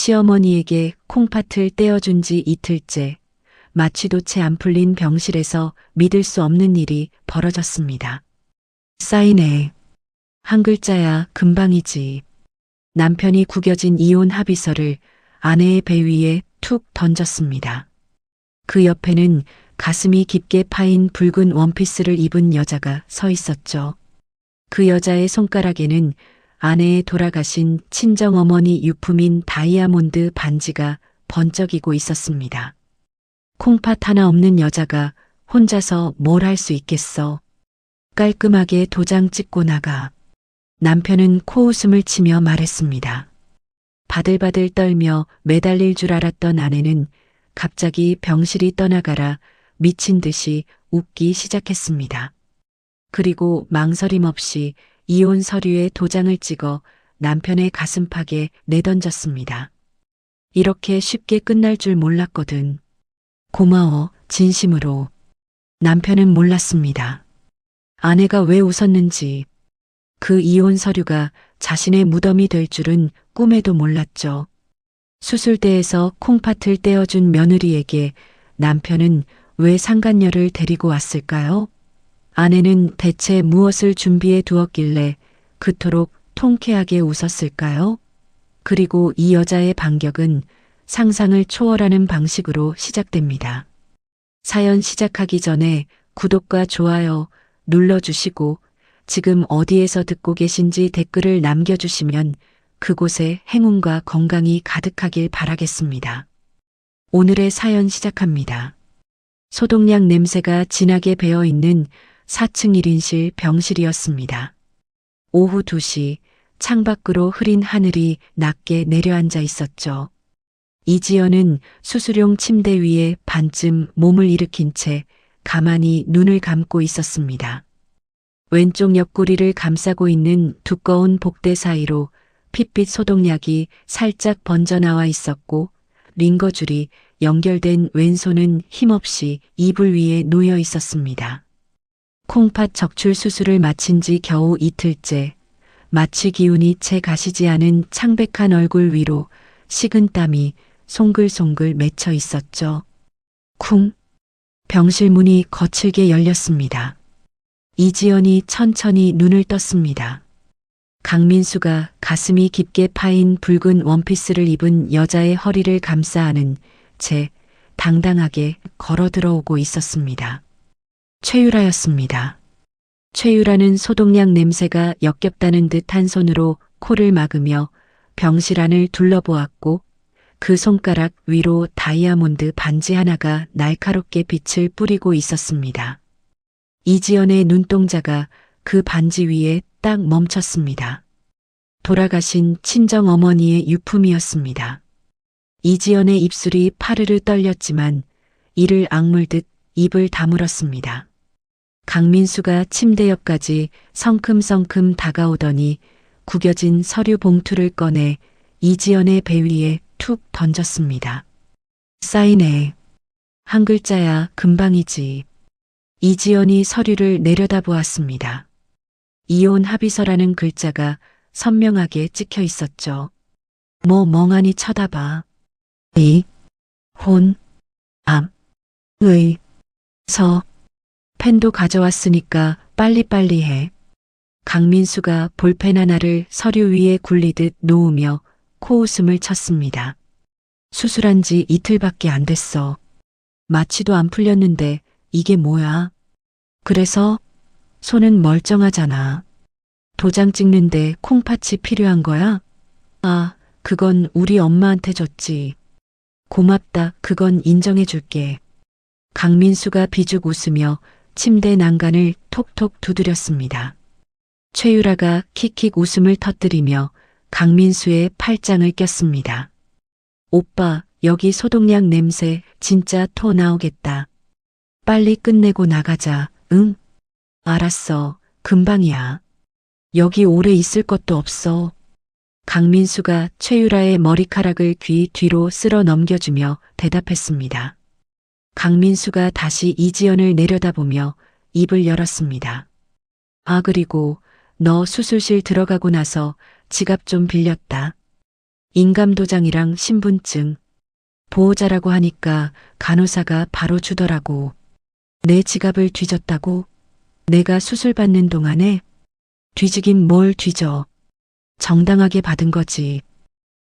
시어머니에게 콩팥을 떼어준 지 이틀째, 마취도 채 안 풀린 병실에서 믿을 수 없는 일이 벌어졌습니다. 사인해. 한 글자야 금방이지. 남편이 구겨진 이혼 합의서를 아내의 배 위에 툭 던졌습니다. 그 옆에는 가슴이 깊게 파인 붉은 원피스를 입은 여자가 서 있었죠. 그 여자의 손가락에는 아내의 돌아가신 친정어머니 유품인 다이아몬드 반지가 번쩍이고 있었습니다. 콩팥 하나 없는 여자가 혼자서 뭘 할 수 있겠어. 깔끔하게 도장 찍고 나가. 남편은 코웃음을 치며 말했습니다. 바들바들 떨며 매달릴 줄 알았던 아내는 갑자기 병실이 떠나가라 미친 듯이 웃기 시작했습니다. 그리고 망설임 없이 이혼 서류에 도장을 찍어 남편의 가슴팍에 내던졌습니다. 이렇게 쉽게 끝날 줄 몰랐거든. 고마워, 진심으로. 남편은 몰랐습니다. 아내가 왜 웃었는지, 그 이혼 서류가 자신의 무덤이 될 줄은 꿈에도 몰랐죠. 수술대에서 콩팥을 떼어준 며느리에게 남편은 왜 상간녀를 데리고 왔을까요? 아내는 대체 무엇을 준비해 두었길래 그토록 통쾌하게 웃었을까요? 그리고 이 여자의 반격은 상상을 초월하는 방식으로 시작됩니다. 사연 시작하기 전에 구독과 좋아요 눌러주시고 지금 어디에서 듣고 계신지 댓글을 남겨주시면 그곳에 행운과 건강이 가득하길 바라겠습니다. 오늘의 사연 시작합니다. 소독약 냄새가 진하게 배어있는 4층 1인실 병실이었습니다. 오후 2시 창밖으로 흐린 하늘이 낮게 내려앉아 있었죠. 이지연은 수술용 침대 위에 반쯤 몸을 일으킨 채 가만히 눈을 감고 있었습니다. 왼쪽 옆구리를 감싸고 있는 두꺼운 복대 사이로 핏빛 소독약이 살짝 번져나와 있었고 링거줄이 연결된 왼손은 힘없이 이불 위에 놓여 있었습니다. 콩팥 적출 수술을 마친 지 겨우 이틀째, 마취 기운이 채 가시지 않은 창백한 얼굴 위로 식은 땀이 송글송글 맺혀 있었죠. 쿵! 병실 문이 거칠게 열렸습니다. 이지연이 천천히 눈을 떴습니다. 강민수가 가슴이 깊게 파인 붉은 원피스를 입은 여자의 허리를 감싸 안은 채 당당하게 걸어 들어오고 있었습니다. 최유라였습니다. 최유라는 소독약 냄새가 역겹다는 듯 한 손으로 코를 막으며 병실 안을 둘러보았고 그 손가락 위로 다이아몬드 반지 하나가 날카롭게 빛을 뿌리고 있었습니다. 이지연의 눈동자가 그 반지 위에 딱 멈췄습니다. 돌아가신 친정어머니의 유품이었습니다. 이지연의 입술이 파르르 떨렸지만 이를 악물듯 입을 다물었습니다. 강민수가 침대 옆까지 성큼성큼 다가오더니 구겨진 서류 봉투를 꺼내 이지연의 배 위에 툭 던졌습니다. 사인해. 한 글자야 금방이지. 이지연이 서류를 내려다보았습니다. 이혼 합의서라는 글자가 선명하게 찍혀 있었죠. 뭐 멍하니 쳐다봐. 이, 혼, 암, 의, 서. 펜도 가져왔으니까 빨리빨리 해. 강민수가 볼펜 하나를 서류 위에 굴리듯 놓으며 코웃음을 쳤습니다. 수술한 지 이틀밖에 안 됐어. 마취도 안 풀렸는데 이게 뭐야? 그래서 손은 멀쩡하잖아. 도장 찍는데 콩팥이 필요한 거야? 아, 그건 우리 엄마한테 줬지. 고맙다. 그건 인정해 줄게. 강민수가 비죽 웃으며 침대 난간을 톡톡 두드렸습니다. 최유라가 킥킥 웃음을 터뜨리며 강민수의 팔짱을 꼈습니다. 오빠, 여기 소독약 냄새 진짜 토 나오겠다. 빨리 끝내고 나가자. 응? 알았어. 금방이야. 여기 오래 있을 것도 없어. 강민수가 최유라의 머리카락을 귀 뒤로 쓸어 넘겨주며 대답했습니다. 강민수가 다시 이지연을 내려다보며 입을 열었습니다. 아, 그리고 너 수술실 들어가고 나서 지갑 좀 빌렸다. 인감도장이랑 신분증. 보호자라고 하니까 간호사가 바로 주더라고. 내 지갑을 뒤졌다고? 내가 수술 받는 동안에? 뒤지긴 뭘 뒤져. 정당하게 받은 거지.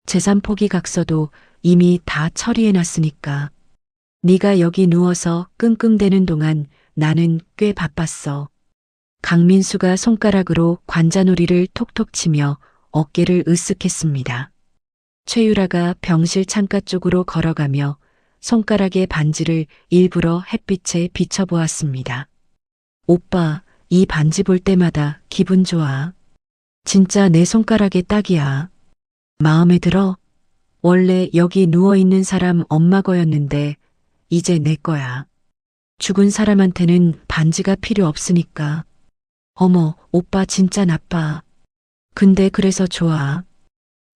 재산 포기 각서도 이미 다 처리해놨으니까. 네가 여기 누워서 끙끙대는 동안 나는 꽤 바빴어. 강민수가 손가락으로 관자놀이를 톡톡 치며 어깨를 으쓱했습니다. 최유라가 병실 창가 쪽으로 걸어가며 손가락의 반지를 일부러 햇빛에 비춰보았습니다. 오빠, 이 반지 볼 때마다 기분 좋아. 진짜 내 손가락에 딱이야. 마음에 들어? 원래 여기 누워있는 사람 엄마 거였는데 이제 내 거야. 죽은 사람한테는 반지가 필요 없으니까. 어머, 오빠 진짜 나빠. 근데 그래서 좋아.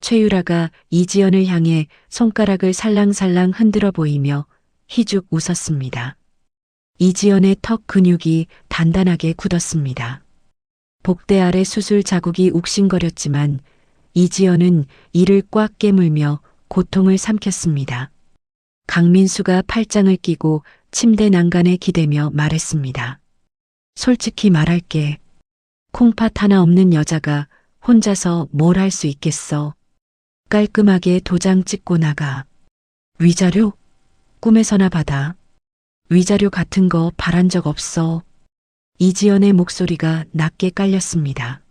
최유라가 이지연을 향해 손가락을 살랑살랑 흔들어 보이며 희죽 웃었습니다. 이지연의 턱 근육이 단단하게 굳었습니다. 복대 아래 수술 자국이 욱신거렸지만 이지연은 이를 꽉 깨물며 고통을 삼켰습니다. 강민수가 팔짱을 끼고 침대 난간에 기대며 말했습니다. 솔직히 말할게. 콩팥 하나 없는 여자가 혼자서 뭘 할 수 있겠어. 깔끔하게 도장 찍고 나가. 위자료? 꿈에서나 받아. 위자료 같은 거 바란 적 없어. 이지연의 목소리가 낮게 깔렸습니다.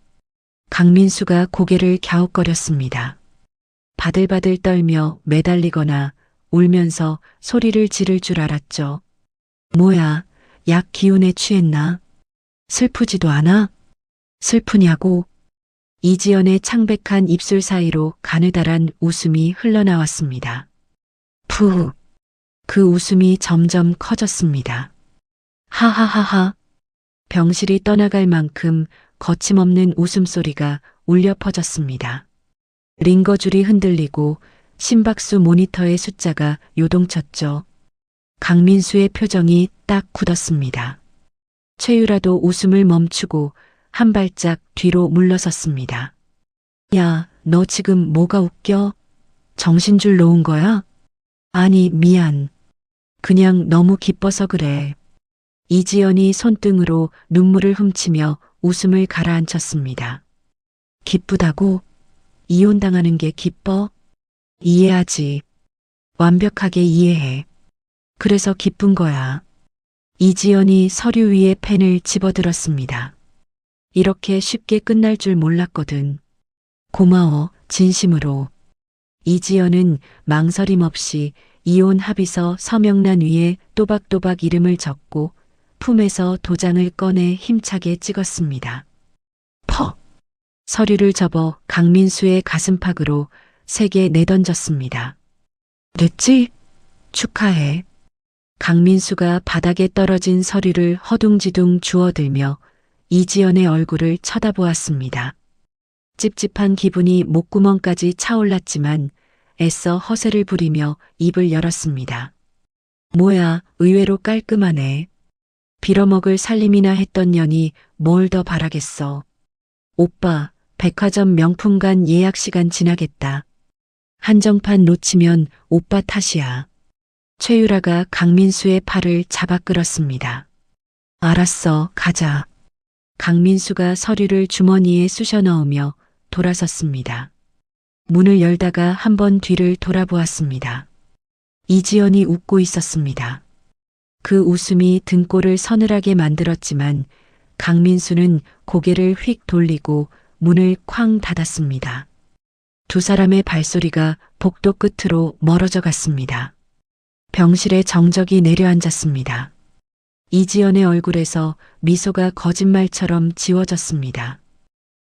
강민수가 고개를 갸웃거렸습니다. 바들바들 떨며 매달리거나 울면서 소리를 지를 줄 알았죠. 뭐야, 약 기운에 취했나? 슬프지도 않아? 슬프냐고? 이지연의 창백한 입술 사이로 가느다란 웃음이 흘러나왔습니다. 푸. 그 웃음이 점점 커졌습니다. 하하하하. 병실이 떠나갈 만큼 거침없는 웃음소리가 울려 퍼졌습니다. 링거줄이 흔들리고 심박수 모니터의 숫자가 요동쳤죠. 강민수의 표정이 딱 굳었습니다. 최유라도 웃음을 멈추고 한 발짝 뒤로 물러섰습니다. 야, 너 지금 뭐가 웃겨? 정신줄 놓은 거야? 아니, 미안. 그냥 너무 기뻐서 그래. 이지연이 손등으로 눈물을 훔치며 웃음을 가라앉혔습니다. 기쁘다고? 이혼당하는 게 기뻐? 이해하지. 완벽하게 이해해. 그래서 기쁜 거야. 이지연이 서류 위에 펜을 집어들었습니다. 이렇게 쉽게 끝날 줄 몰랐거든. 고마워, 진심으로. 이지연은 망설임 없이 이혼 합의서 서명란 위에 또박또박 이름을 적고 품에서 도장을 꺼내 힘차게 찍었습니다. 퍽! 서류를 접어 강민수의 가슴팍으로 세게 내던졌습니다. 됐지? 축하해. 강민수가 바닥에 떨어진 서류를 허둥지둥 주워들며 이지연의 얼굴을 쳐다보았습니다. 찝찝한 기분이 목구멍까지 차올랐지만 애써 허세를 부리며 입을 열었습니다. 뭐야, 의외로 깔끔하네. 빌어먹을 살림이나 했던 년이 뭘 더 바라겠어. 오빠, 백화점 명품관 예약 시간 지나겠다. 한정판 놓치면 오빠 탓이야. 최유라가 강민수의 팔을 잡아 끌었습니다. 알았어, 가자. 강민수가 서류를 주머니에 쑤셔 넣으며 돌아섰습니다. 문을 열다가 한번 뒤를 돌아보았습니다. 이지연이 웃고 있었습니다. 그 웃음이 등골을 서늘하게 만들었지만 강민수는 고개를 휙 돌리고 문을 쾅 닫았습니다. 두 사람의 발소리가 복도 끝으로 멀어져 갔습니다. 병실에 정적이 내려앉았습니다. 이지연의 얼굴에서 미소가 거짓말처럼 지워졌습니다.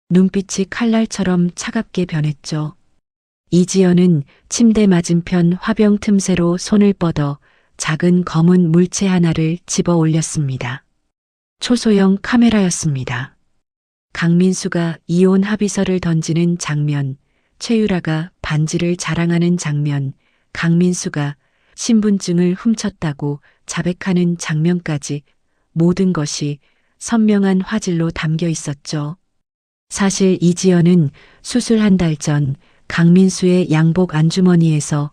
눈빛이 칼날처럼 차갑게 변했죠. 이지연은 침대 맞은편 화병 틈새로 손을 뻗어 작은 검은 물체 하나를 집어 올렸습니다. 초소형 카메라였습니다. 강민수가 이혼 합의서를 던지는 장면, 최유라가 반지를 자랑하는 장면, 강민수가 신분증을 훔쳤다고 자백하는 장면까지 모든 것이 선명한 화질로 담겨 있었죠. 사실 이지연은 수술 한 달 전 강민수의 양복 안주머니에서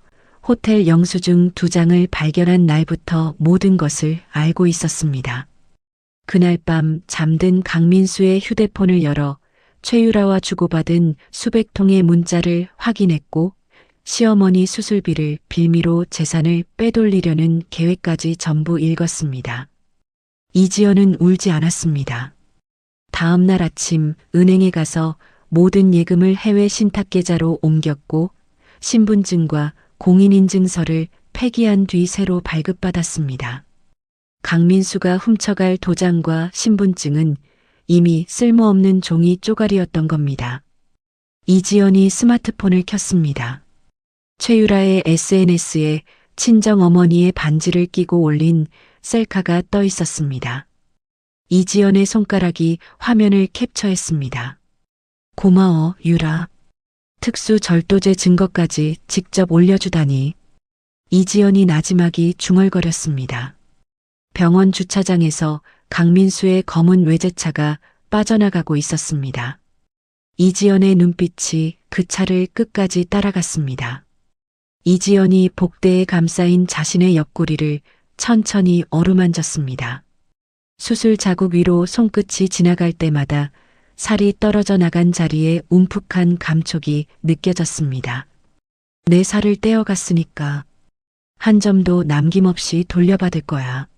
호텔 영수증 2장을 발견한 날부터 모든 것을 알고 있었습니다. 그날 밤 잠든 강민수의 휴대폰을 열어 최유라와 주고받은 수백 통의 문자를 확인했고 시어머니 수술비를 빌미로 재산을 빼돌리려는 계획까지 전부 읽었습니다. 이지연은 울지 않았습니다. 다음 날 아침 은행에 가서 모든 예금을 해외 신탁계좌로 옮겼고 신분증과 공인인증서를 폐기한 뒤 새로 발급받았습니다. 강민수가 훔쳐갈 도장과 신분증은 이미 쓸모없는 종이 쪼가리였던 겁니다. 이지연이 스마트폰을 켰습니다. 최유라의 SNS에 친정어머니의 반지를 끼고 올린 셀카가 떠 있었습니다. 이지연의 손가락이 화면을 캡처했습니다. 고마워, 유라. 특수 절도죄 증거까지 직접 올려주다니. 이지연이 나지막이 중얼거렸습니다. 병원 주차장에서 강민수의 검은 외제차가 빠져나가고 있었습니다. 이지연의 눈빛이 그 차를 끝까지 따라갔습니다. 이지연이 복대에 감싸인 자신의 옆구리를 천천히 어루만졌습니다. 수술 자국 위로 손끝이 지나갈 때마다 살이 떨어져 나간 자리에 움푹한 감촉이 느껴졌습니다. 내 살을 떼어갔으니까 한 점도 남김없이 돌려받을 거야.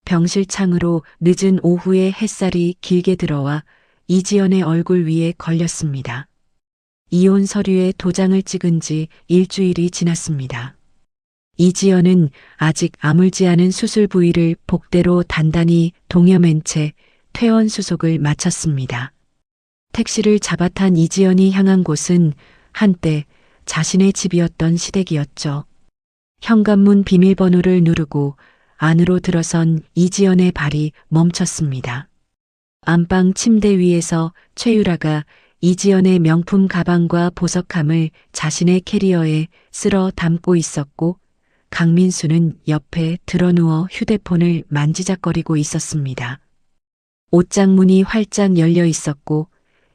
병실 창으로 늦은 오후에 햇살이 길게 들어와 이지연의 얼굴 위에 걸렸습니다. 이혼 서류에 도장을 찍은 지 일주일이 지났습니다. 이지연은 아직 아물지 않은 수술 부위를 복대로 단단히 동여맨 채 퇴원 수속을 마쳤습니다. 택시를 잡아탄 이지연이 향한 곳은 한때 자신의 집이었던 시댁이었죠. 현관문 비밀번호를 누르고 안으로 들어선 이지연의 발이 멈췄습니다. 안방 침대 위에서 최유라가 이지연의 명품 가방과 보석함을 자신의 캐리어에 쓸어 담고 있었고 강민수는 옆에 드러누워 휴대폰을 만지작거리고 있었습니다. 옷장 문이 활짝 열려 있었고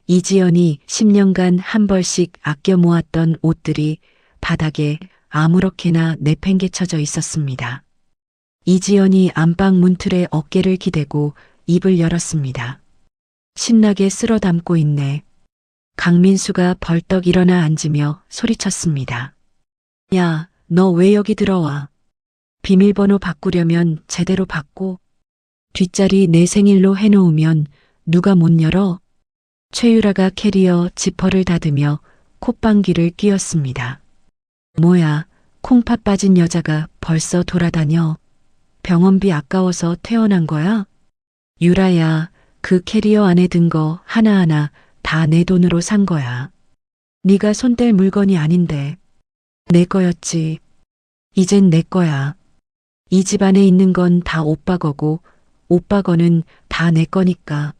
이지연이 10년간 한 벌씩 아껴 모았던 옷들이 바닥에 아무렇게나 내팽개쳐져 있었습니다. 이지연이 안방 문틀에 어깨를 기대고 입을 열었습니다. 신나게 쓸어 담고 있네. 강민수가 벌떡 일어나 앉으며 소리쳤습니다. 야, 너 왜 여기 들어와? 비밀번호 바꾸려면 제대로 바꿔. 뒷자리 내 생일로 해놓으면 누가 못 열어? 최유라가 캐리어 지퍼를 닫으며 콧방귀를 뀌었습니다. 뭐야, 콩팥 빠진 여자가 벌써 돌아다녀. 병원비 아까워서 퇴원한 거야? 유라야, 그 캐리어 안에 든 거 하나하나 다 내 돈으로 산 거야. 네가 손댈 물건이 아닌데. 내 거였지. 이젠 내 거야. 이 집 안에 있는 건 다 오빠 거고 오빠 거는 다 내 거니까.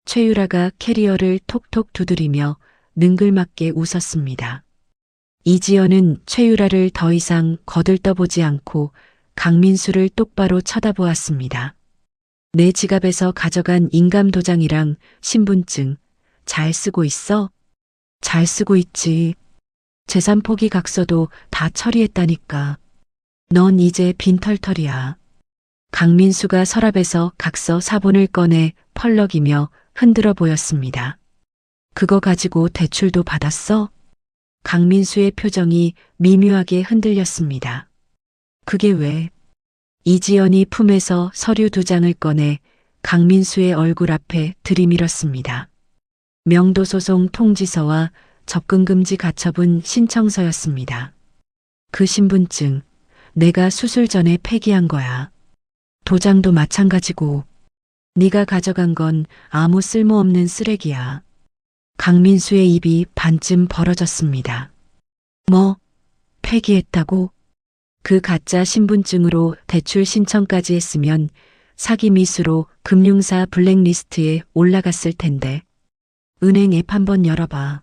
최유라가 캐리어를 톡톡 두드리며 능글맞게 웃었습니다. 이지연은 최유라를 더 이상 거들떠보지 않고 강민수를 똑바로 쳐다보았습니다. 내 지갑에서 가져간 인감도장이랑 신분증 잘 쓰고 있어? 잘 쓰고 있지. 재산 포기 각서도 다 처리했다니까. 넌 이제 빈털털이야. 강민수가 서랍에서 각서 사본을 꺼내 펄럭이며 흔들어 보였습니다. 그거 가지고 대출도 받았어? 강민수의 표정이 미묘하게 흔들렸습니다. 그게 왜? 이지연이 품에서 서류 2장을 꺼내 강민수의 얼굴 앞에 들이밀었습니다. 명도소송 통지서와 접근금지 가처분 신청서였습니다. 그 신분증 내가 수술 전에 폐기한 거야. 도장도 마찬가지고 네가 가져간 건 아무 쓸모없는 쓰레기야. 강민수의 입이 반쯤 벌어졌습니다. 뭐? 폐기했다고? 그 가짜 신분증으로 대출 신청까지 했으면 사기 미수로 금융사 블랙리스트에 올라갔을 텐데. 은행 앱 한번 열어봐.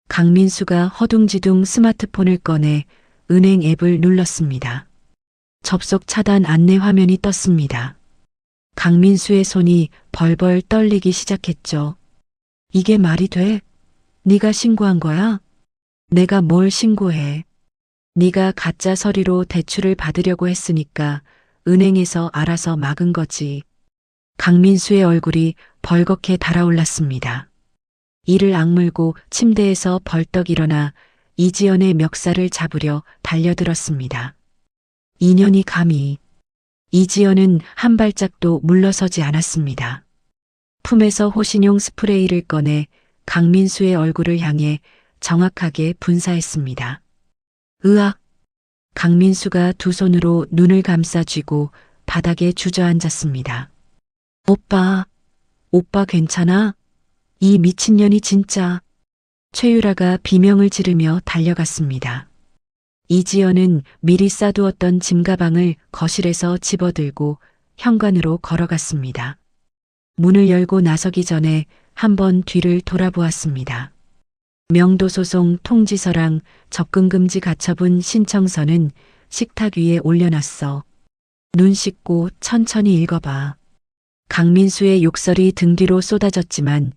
강민수가 허둥지둥 스마트폰을 꺼내 은행 앱을 눌렀습니다. 접속 차단 안내 화면이 떴습니다. 강민수의 손이 벌벌 떨리기 시작했죠. 이게 말이 돼? 네가 신고한 거야? 내가 뭘 신고해. 네가 가짜 서류로 대출을 받으려고 했으니까 은행에서 알아서 막은 거지. 강민수의 얼굴이 벌겋게 달아올랐습니다. 이를 악물고 침대에서 벌떡 일어나 이지연의 멱살을 잡으려 달려들었습니다. 인연이 감히. 이지연은 한 발짝도 물러서지 않았습니다. 품에서 호신용 스프레이를 꺼내 강민수의 얼굴을 향해 정확하게 분사했습니다. 으악! 강민수가 두 손으로 눈을 감싸 쥐고 바닥에 주저앉았습니다. 오빠 괜찮아? 이 미친년이 진짜. 최유라가 비명을 지르며 달려갔습니다. 이지연은 미리 싸두었던 짐가방을 거실에서 집어들고 현관으로 걸어갔습니다. 문을 열고 나서기 전에 한번 뒤를 돌아보았습니다. 명도소송 통지서랑 접근금지 가처분 신청서는 식탁 위에 올려놨어. 눈 씻고 천천히 읽어봐. 강민수의 욕설이 등 뒤로 쏟아졌지만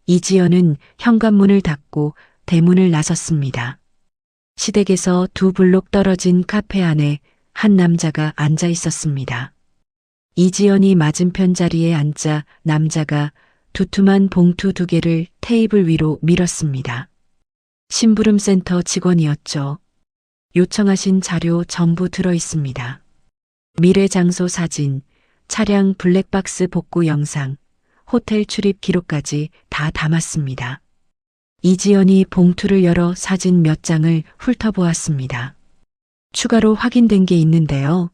이지연은 현관문을 닫고 대문을 나섰습니다. 시댁에서 두 블록 떨어진 카페 안에 한 남자가 앉아 있었습니다. 이지연이 맞은편 자리에 앉자 남자가 두툼한 봉투 두 개를 테이블 위로 밀었습니다. 심부름센터 직원이었죠. 요청하신 자료 전부 들어 있습니다. 미래 장소 사진, 차량 블랙박스 복구 영상, 호텔 출입 기록까지 다 담았습니다. 이지연이 봉투를 열어 사진 몇 장을 훑어보았습니다. 추가로 확인된 게 있는데요.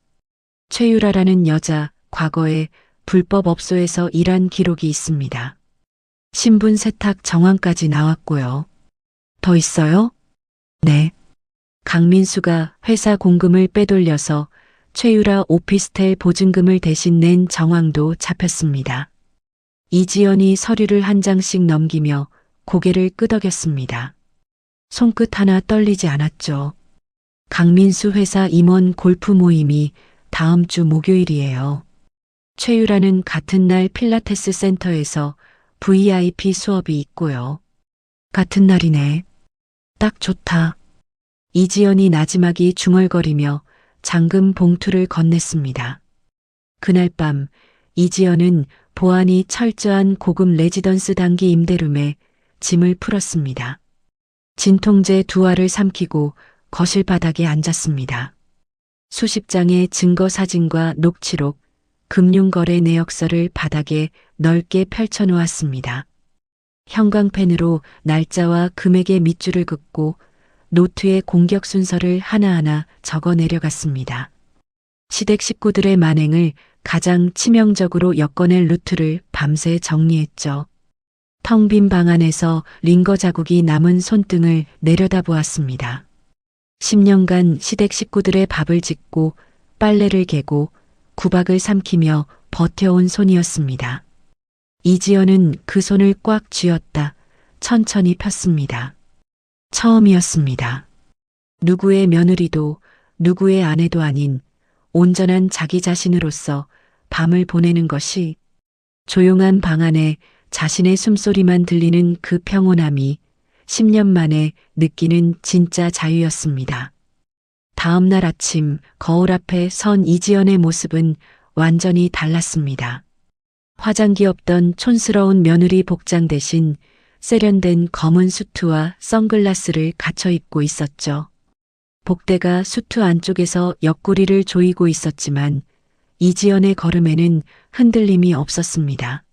최유라라는 여자, 과거에 불법 업소에서 일한 기록이 있습니다. 신분 세탁 정황까지 나왔고요. 더 있어요? 네. 강민수가 회사 공금을 빼돌려서 최유라 오피스텔 보증금을 대신 낸 정황도 잡혔습니다. 이지연이 서류를 한 장씩 넘기며 고개를 끄덕였습니다. 손끝 하나 떨리지 않았죠. 강민수 회사 임원 골프 모임이 다음 주 목요일이에요. 최유라는 같은 날 필라테스 센터에서 VIP 수업이 있고요. 같은 날이네. 딱 좋다. 이지연이 나지막이 중얼거리며 잠금 봉투를 건넸습니다. 그날 밤 이지연은 보안이 철저한 고급 레지던스 단기 임대룸에 짐을 풀었습니다. 진통제 두 알을 삼키고 거실 바닥에 앉았습니다. 수십 장의 증거 사진과 녹취록, 금융거래 내역서를 바닥에 넓게 펼쳐놓았습니다. 형광펜으로 날짜와 금액의 밑줄을 긋고 노트에 공격 순서를 하나하나 적어 내려갔습니다. 시댁 식구들의 만행을 가장 치명적으로 엮어낼 루트를 밤새 정리했죠. 텅 빈 방 안에서 링거 자국이 남은 손등을 내려다보았습니다. 10년간 시댁 식구들의 밥을 짓고 빨래를 개고 구박을 삼키며 버텨온 손이었습니다. 이지연은 그 손을 꽉 쥐었다 천천히 폈습니다. 처음이었습니다. 누구의 며느리도 누구의 아내도 아닌 온전한 자기 자신으로서 밤을 보내는 것이 조용한 방 안에 자신의 숨소리만 들리는 그 평온함이 10년 만에 느끼는 진짜 자유였습니다. 다음 날 아침 거울 앞에 선 이지연의 모습은 완전히 달랐습니다. 화장기 없던 촌스러운 며느리 복장 대신 세련된 검은 수트와 선글라스를 갖춰 입고 있었죠. 복대가 수트 안쪽에서 옆구리를 조이고 있었지만 이지연의 걸음에는 흔들림이 없었습니다.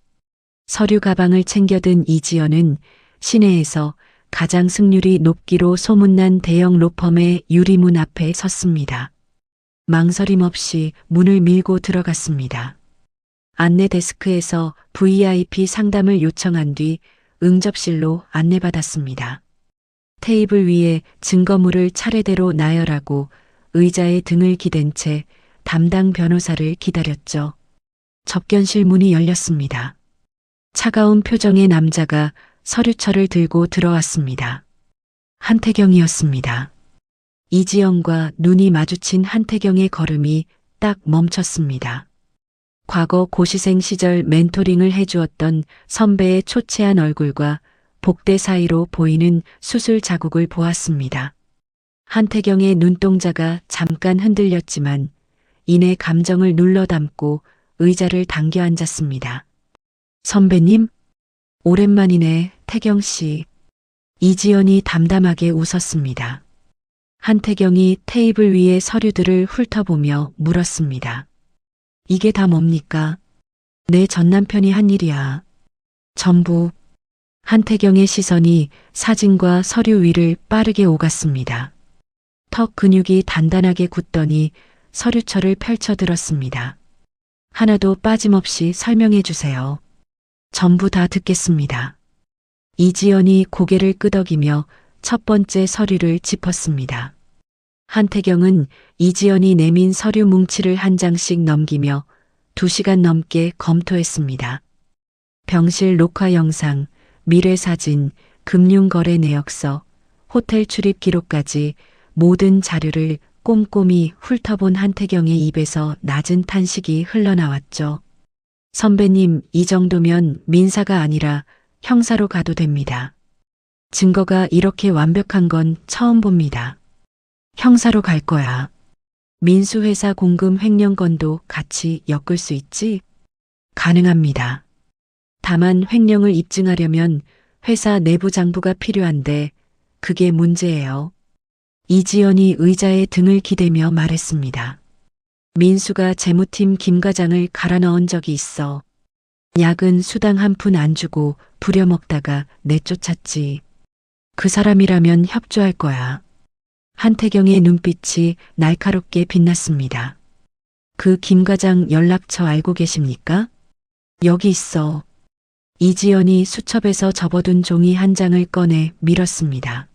서류 가방을 챙겨든 이지연은 시내에서 가장 승률이 높기로 소문난 대형 로펌의 유리문 앞에 섰습니다. 망설임 없이 문을 밀고 들어갔습니다. 안내 데스크에서 VIP 상담을 요청한 뒤 응접실로 안내받았습니다. 테이블 위에 증거물을 차례대로 나열하고 의자에 등을 기댄 채 담당 변호사를 기다렸죠. 접견실 문이 열렸습니다. 차가운 표정의 남자가 서류철을 들고 들어왔습니다. 한태경이었습니다. 이지연과 눈이 마주친 한태경의 걸음이 딱 멈췄습니다. 과거 고시생 시절 멘토링을 해주었던 선배의 초췌한 얼굴과 복대 사이로 보이는 수술 자국을 보았습니다. 한태경의 눈동자가 잠깐 흔들렸지만 이내 감정을 눌러 담고 의자를 당겨 앉았습니다. 선배님? 오랜만이네, 태경 씨. 이지연이 담담하게 웃었습니다. 한태경이 테이블 위의 서류들을 훑어보며 물었습니다. 이게 다 뭡니까? 내 전남편이 한 일이야. 전부. 한태경의 시선이 사진과 서류 위를 빠르게 오갔습니다. 턱 근육이 단단하게 굳더니 서류철을 펼쳐들었습니다. 하나도 빠짐없이 설명해 주세요. 전부 다 듣겠습니다. 이지연이 고개를 끄덕이며 첫 번째 서류를 짚었습니다. 한태경은 이지연이 내민 서류 뭉치를 한 장씩 넘기며 2시간 넘게 검토했습니다. 병실 녹화 영상, 미래 사진, 금융거래 내역서, 호텔 출입 기록까지 모든 자료를 꼼꼼히 훑어본 한태경의 입에서 낮은 탄식이 흘러나왔죠. 선배님, 이 정도면 민사가 아니라 형사로 가도 됩니다. 증거가 이렇게 완벽한 건 처음 봅니다. 형사로 갈 거야. 민수회사 공금 횡령 건도 같이 엮을 수 있지? 가능합니다. 다만 횡령을 입증하려면 회사 내부 장부가 필요한데 그게 문제예요. 이지연이 의자에 등을 기대며 말했습니다. 민수가 재무팀 김 과장을 갈아 넣은 적이 있어. 약은 수당 한 푼 안 주고 부려먹다가 내쫓았지. 그 사람이라면 협조할 거야. 한태경의 눈빛이 날카롭게 빛났습니다. 그 김 과장 연락처 알고 계십니까? 여기 있어. 이지연이 수첩에서 접어둔 종이 한 장을 꺼내 밀었습니다.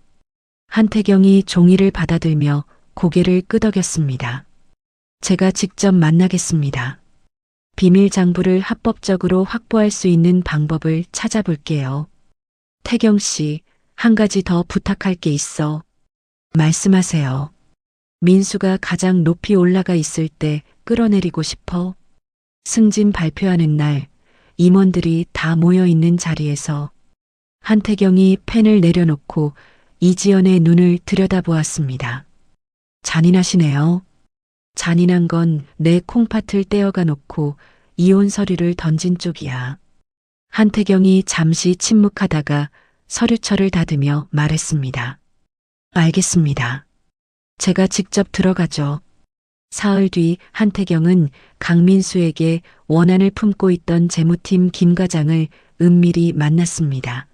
한태경이 종이를 받아들며 고개를 끄덕였습니다. 제가 직접 만나겠습니다. 비밀 장부를 합법적으로 확보할 수 있는 방법을 찾아볼게요. 태경 씨, 한 가지 더 부탁할 게 있어. 말씀하세요. 민수가 가장 높이 올라가 있을 때 끌어내리고 싶어. 승진 발표하는 날 임원들이 다 모여 있는 자리에서. 한태경이 펜을 내려놓고 이지연의 눈을 들여다보았습니다. 잔인하시네요. 잔인한 건 내 콩팥을 떼어가 놓고 이혼 서류를 던진 쪽이야. 한태경이 잠시 침묵하다가 서류철을 닫으며 말했습니다. 알겠습니다. 제가 직접 들어가죠. 사흘 뒤 한태경은 강민수에게 원한을 품고 있던 재무팀 김 과장을 은밀히 만났습니다.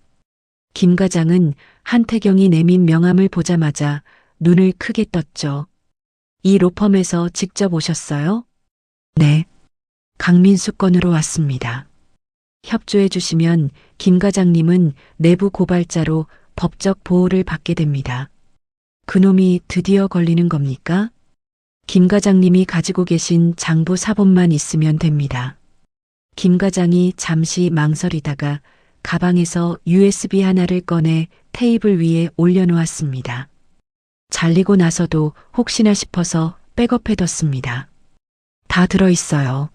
김 과장은 한태경이 내민 명함을 보자마자 눈을 크게 떴죠. 이 로펌에서 직접 오셨어요? 네. 강민수 건으로 왔습니다. 협조해 주시면 김 과장님은 내부 고발자로 법적 보호를 받게 됩니다. 그놈이 드디어 걸리는 겁니까? 김 과장님이 가지고 계신 장부 사본만 있으면 됩니다. 김 과장이 잠시 망설이다가 가방에서 USB 하나를 꺼내 테이블 위에 올려놓았습니다. 잘리고 나서도 혹시나 싶어서 백업해뒀습니다. 다 들어있어요.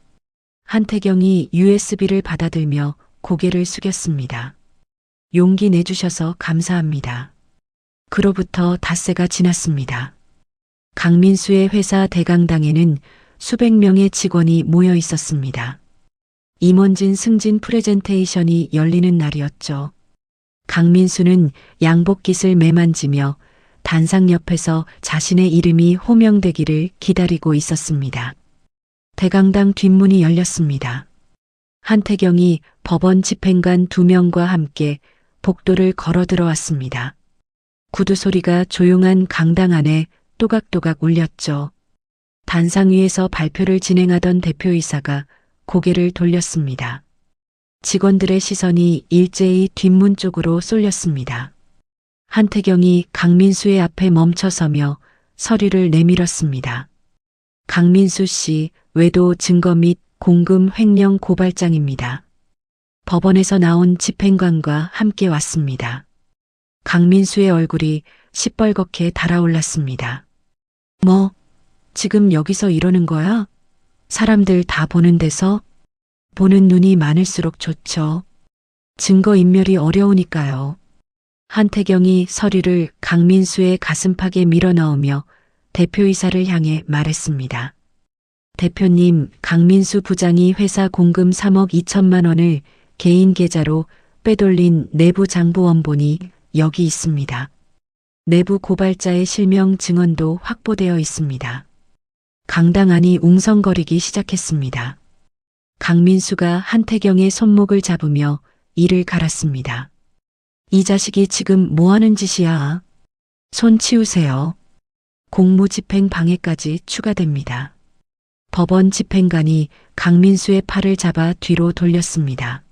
한태경이 USB를 받아들며 고개를 숙였습니다. 용기 내주셔서 감사합니다. 그로부터 닷새가 지났습니다. 강민수의 회사 대강당에는 수백 명의 직원이 모여 있었습니다. 임원진 승진 프레젠테이션이 열리는 날이었죠. 강민수는 양복깃을 매만지며 단상 옆에서 자신의 이름이 호명되기를 기다리고 있었습니다. 대강당 뒷문이 열렸습니다. 한태경이 법원 집행관 2명과 함께 복도를 걸어 들어왔습니다. 구두 소리가 조용한 강당 안에 또각또각 울렸죠. 단상 위에서 발표를 진행하던 대표이사가 고개를 돌렸습니다. 직원들의 시선이 일제히 뒷문 쪽으로 쏠렸습니다. 한태경이 강민수의 앞에 멈춰서며 서류를 내밀었습니다. 강민수 씨 외도 증거 및 공금 횡령 고발장입니다. 법원에서 나온 집행관과 함께 왔습니다. 강민수의 얼굴이 시뻘겋게 달아올랐습니다. 뭐, 지금 여기서 이러는 거야? 사람들 다 보는 데서? 보는 눈이 많을수록 좋죠. 증거인멸이 어려우니까요. 한태경이 서류를 강민수의 가슴팍에 밀어넣으며 대표이사를 향해 말했습니다. 대표님, 강민수 부장이 회사 공금 3억 2천만 원을 개인 계좌로 빼돌린 내부 장부 원본이 여기 있습니다. 내부 고발자의 실명 증언도 확보되어 있습니다. 강당안이 웅성거리기 시작했습니다. 강민수가 한태경의 손목을 잡으며 이를 갈았습니다. 이 자식이 지금 뭐 하는 짓이야? 손 치우세요. 공무집행 방해까지 추가됩니다. 법원 집행관이 강민수의 팔을 잡아 뒤로 돌렸습니다.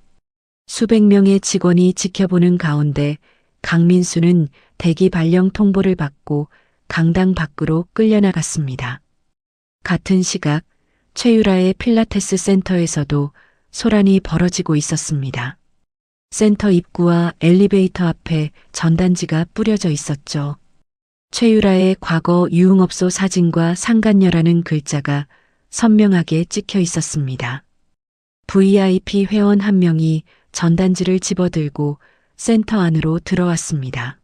수백 명의 직원이 지켜보는 가운데 강민수는 대기 발령 통보를 받고 강당 밖으로 끌려나갔습니다. 같은 시각 최유라의 필라테스 센터에서도 소란이 벌어지고 있었습니다. 센터 입구와 엘리베이터 앞에 전단지가 뿌려져 있었죠. 최유라의 과거 유흥업소 사진과 상간녀라는 글자가 선명하게 찍혀 있었습니다. VIP 회원 한 명이 전단지를 집어들고 센터 안으로 들어왔습니다.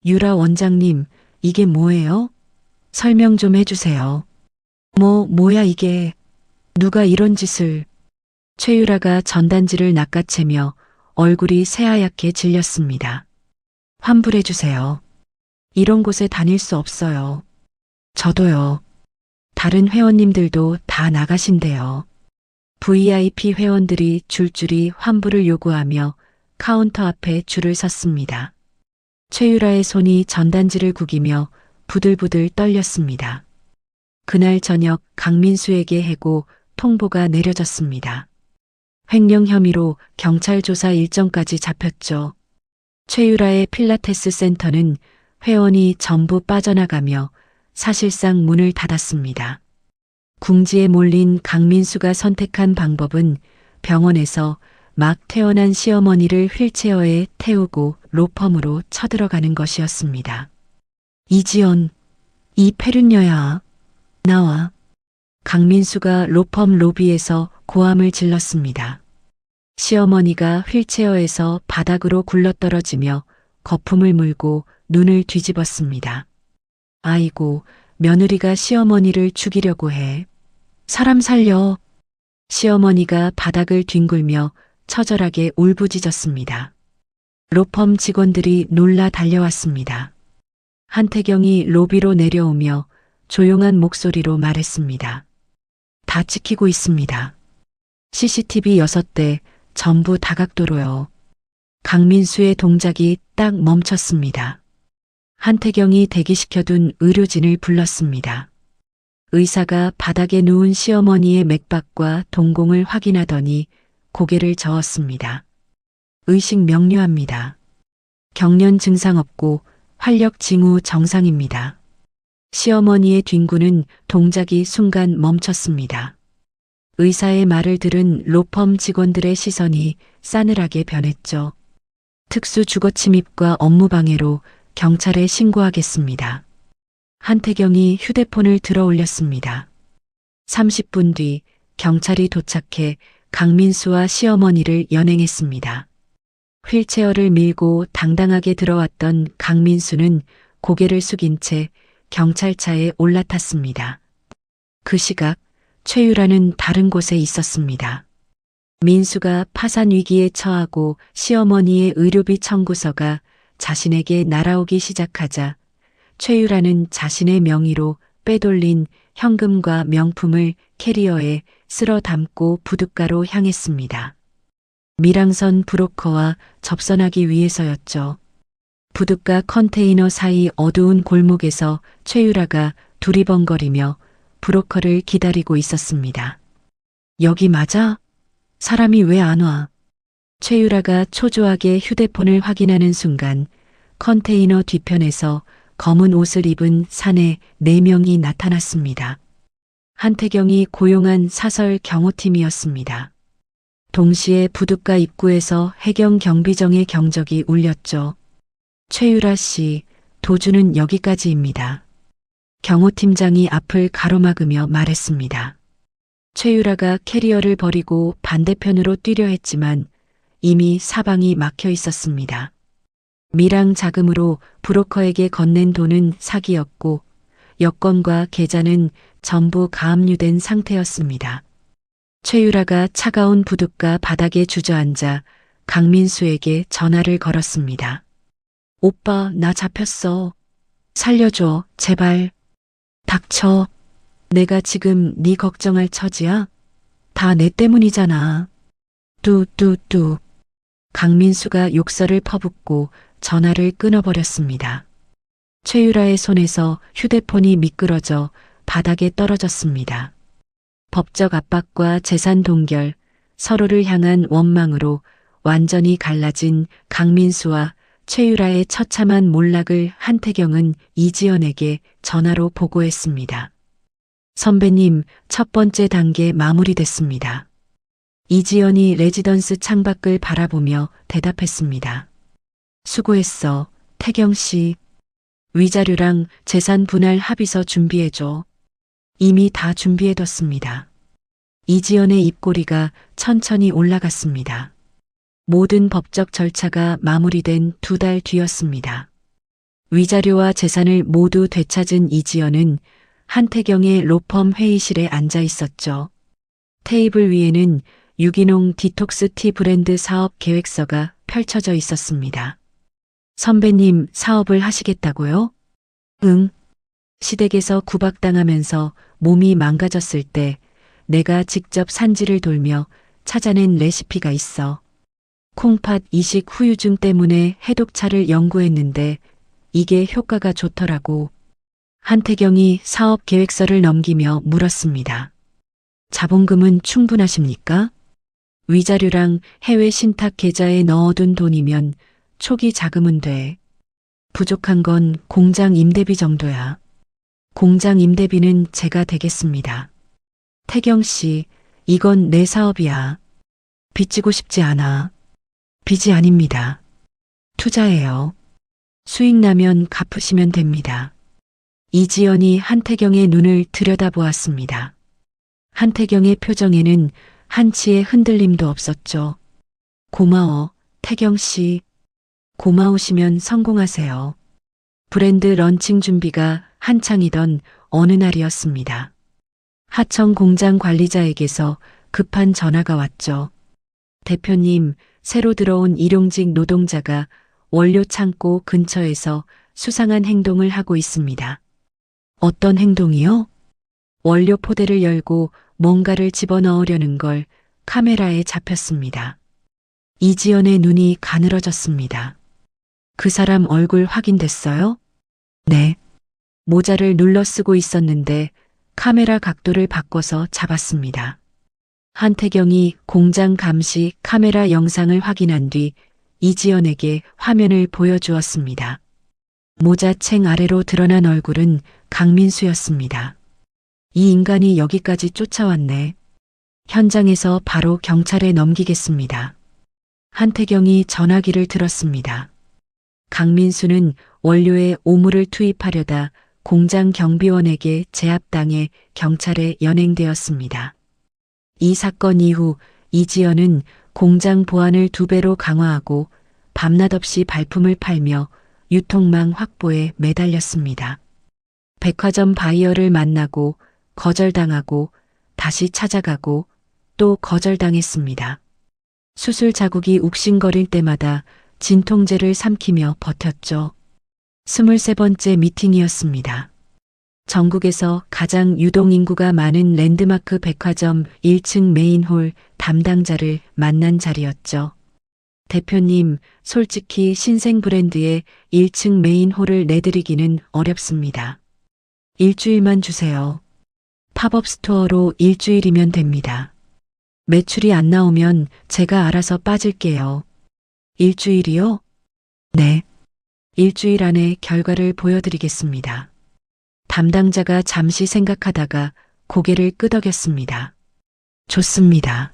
유라 원장님, 이게 뭐예요? 설명 좀 해주세요. 뭐야 이게. 누가 이런 짓을. 최유라가 전단지를 낚아채며 얼굴이 새하얗게 질렸습니다. 환불해주세요. 이런 곳에 다닐 수 없어요. 저도요. 다른 회원님들도 다 나가신대요. VIP 회원들이 줄줄이 환불을 요구하며 카운터 앞에 줄을 섰습니다. 최유라의 손이 전단지를 구기며 부들부들 떨렸습니다. 그날 저녁 강민수에게 해고 통보가 내려졌습니다. 횡령 혐의로 경찰 조사 일정까지 잡혔죠. 최유라의 필라테스 센터는 회원이 전부 빠져나가며 사실상 문을 닫았습니다. 궁지에 몰린 강민수가 선택한 방법은 병원에서 막 태어난 시어머니를 휠체어에 태우고 로펌으로 쳐들어가는 것이었습니다. 이지연, 이 패륜녀야, 나와. 강민수가 로펌 로비에서 고함을 질렀습니다. 시어머니가 휠체어에서 바닥으로 굴러떨어지며 거품을 물고 눈을 뒤집었습니다. 아이고, 며느리가 시어머니를 죽이려고 해. 사람 살려. 시어머니가 바닥을 뒹굴며 처절하게 울부짖었습니다. 로펌 직원들이 놀라 달려왔습니다. 한태경이 로비로 내려오며 조용한 목소리로 말했습니다. 다 찍히고 있습니다. CCTV 6대 전부 다각도로요. 강민수의 동작이 딱 멈췄습니다. 한태경이 대기시켜둔 의료진을 불렀습니다. 의사가 바닥에 누운 시어머니의 맥박과 동공을 확인하더니 고개를 저었습니다. 의식 명료합니다. 경련 증상 없고 활력 징후 정상입니다. 시어머니의 뒹구는 동작이 순간 멈췄습니다. 의사의 말을 들은 로펌 직원들의 시선이 싸늘하게 변했죠. 특수 주거 침입과 업무 방해로 경찰에 신고하겠습니다. 한태경이 휴대폰을 들어 올렸습니다. 30분 뒤 경찰이 도착해 강민수와 시어머니를 연행했습니다. 휠체어를 밀고 당당하게 들어왔던 강민수는 고개를 숙인 채 경찰차에 올라탔습니다. 그 시각 최유라는 다른 곳에 있었습니다. 민수가 파산 위기에 처하고 시어머니의 의료비 청구서가 자신에게 날아오기 시작하자 최유라는 자신의 명의로 빼돌린 현금과 명품을 캐리어에 쓸어 담고 부둣가로 향했습니다. 밀항선 브로커와 접선하기 위해서였죠. 부둣가 컨테이너 사이 어두운 골목에서 최유라가 두리번거리며 브로커를 기다리고 있었습니다. 여기 맞아? 사람이 왜 안 와? 최유라가 초조하게 휴대폰을 확인하는 순간 컨테이너 뒤편에서 검은 옷을 입은 사내 4명이 나타났습니다. 한태경이 고용한 사설 경호팀이었습니다. 동시에 부둣가 입구에서 해경 경비정의 경적이 울렸죠. 최유라 씨, 도주는 여기까지입니다. 경호팀장이 앞을 가로막으며 말했습니다. 최유라가 캐리어를 버리고 반대편으로 뛰려 했지만 이미 사방이 막혀 있었습니다. 미랑 자금으로 브로커에게 건넨 돈은 사기였고 여권과 계좌는 전부 가압류된 상태였습니다. 최유라가 차가운 부둣가 바닥에 주저앉아 강민수에게 전화를 걸었습니다. 오빠, 나 잡혔어. 살려줘, 제발. 닥쳐. 내가 지금 네 걱정할 처지야? 다 내 때문이잖아. 뚜뚜뚜. 강민수가 욕설을 퍼붓고 전화를 끊어버렸습니다. 최유라의 손에서 휴대폰이 미끄러져 바닥에 떨어졌습니다. 법적 압박과 재산 동결, 서로를 향한 원망으로 완전히 갈라진 강민수와 최유라의 처참한 몰락을 한태경은 이지연에게 전화로 보고했습니다. 선배님, 첫 번째 단계 마무리됐습니다. 이지연이 레지던스 창밖을 바라보며 대답했습니다. 수고했어, 태경 씨. 위자료랑 재산 분할 합의서 준비해줘. 이미 다 준비해뒀습니다. 이지연의 입꼬리가 천천히 올라갔습니다. 모든 법적 절차가 마무리된 2달 뒤였습니다. 위자료와 재산을 모두 되찾은 이지연은 한태경의 로펌 회의실에 앉아 있었죠. 테이블 위에는 유기농 디톡스 티 브랜드 사업 계획서가 펼쳐져 있었습니다. 선배님, 사업을 하시겠다고요? 응. 시댁에서 구박당하면서 몸이 망가졌을 때 내가 직접 산지를 돌며 찾아낸 레시피가 있어. 콩팥 이식 후유증 때문에 해독차를 연구했는데 이게 효과가 좋더라고. 한태경이 사업 계획서를 넘기며 물었습니다. 자본금은 충분하십니까? 위자료랑 해외 신탁 계좌에 넣어둔 돈이면 초기 자금은 돼. 부족한 건 공장 임대비 정도야. 공장 임대비는 제가 대겠습니다. 태경 씨, 이건 내 사업이야. 빚지고 싶지 않아. 빚이 아닙니다. 투자예요. 수익 나면 갚으시면 됩니다. 이지연이 한태경의 눈을 들여다보았습니다. 한태경의 표정에는 한치의 흔들림도 없었죠. 고마워, 태경 씨. 고마우시면 성공하세요. 브랜드 런칭 준비가 한창이던 어느 날이었습니다. 하청 공장 관리자에게서 급한 전화가 왔죠. 대표님, 새로 들어온 일용직 노동자가 원료 창고 근처에서 수상한 행동을 하고 있습니다. 어떤 행동이요? 원료 포대를 열고 뭔가를 집어넣으려는 걸 카메라에 잡혔습니다. 이지연의 눈이 가늘어졌습니다. 그 사람 얼굴 확인됐어요? 네. 모자를 눌러 쓰고 있었는데 카메라 각도를 바꿔서 잡았습니다. 한태경이 공장 감시 카메라 영상을 확인한 뒤 이지연에게 화면을 보여주었습니다. 모자챙 아래로 드러난 얼굴은 강민수였습니다. 이 인간이 여기까지 쫓아왔네. 현장에서 바로 경찰에 넘기겠습니다. 한태경이 전화기를 들었습니다. 강민수는 원료에 오물을 투입하려다 공장 경비원에게 제압당해 경찰에 연행되었습니다. 이 사건 이후 이지연은 공장 보안을 2배로 강화하고 밤낮 없이 발품을 팔며 유통망 확보에 매달렸습니다. 백화점 바이어를 만나고 거절당하고 다시 찾아가고 또 거절당했습니다. 수술 자국이 욱신거릴 때마다 진통제를 삼키며 버텼죠. 23번째 미팅이었습니다. 전국에서 가장 유동인구가 많은 랜드마크 백화점 1층 메인홀 담당자를 만난 자리였죠. 대표님, 솔직히 신생 브랜드의 1층 메인홀을 내드리기는 어렵습니다. 일주일만 주세요. 팝업 스토어로 일주일이면 됩니다. 매출이 안 나오면 제가 알아서 빠질게요. 일주일이요? 네. 일주일 안에 결과를 보여드리겠습니다. 담당자가 잠시 생각하다가 고개를 끄덕였습니다. 좋습니다.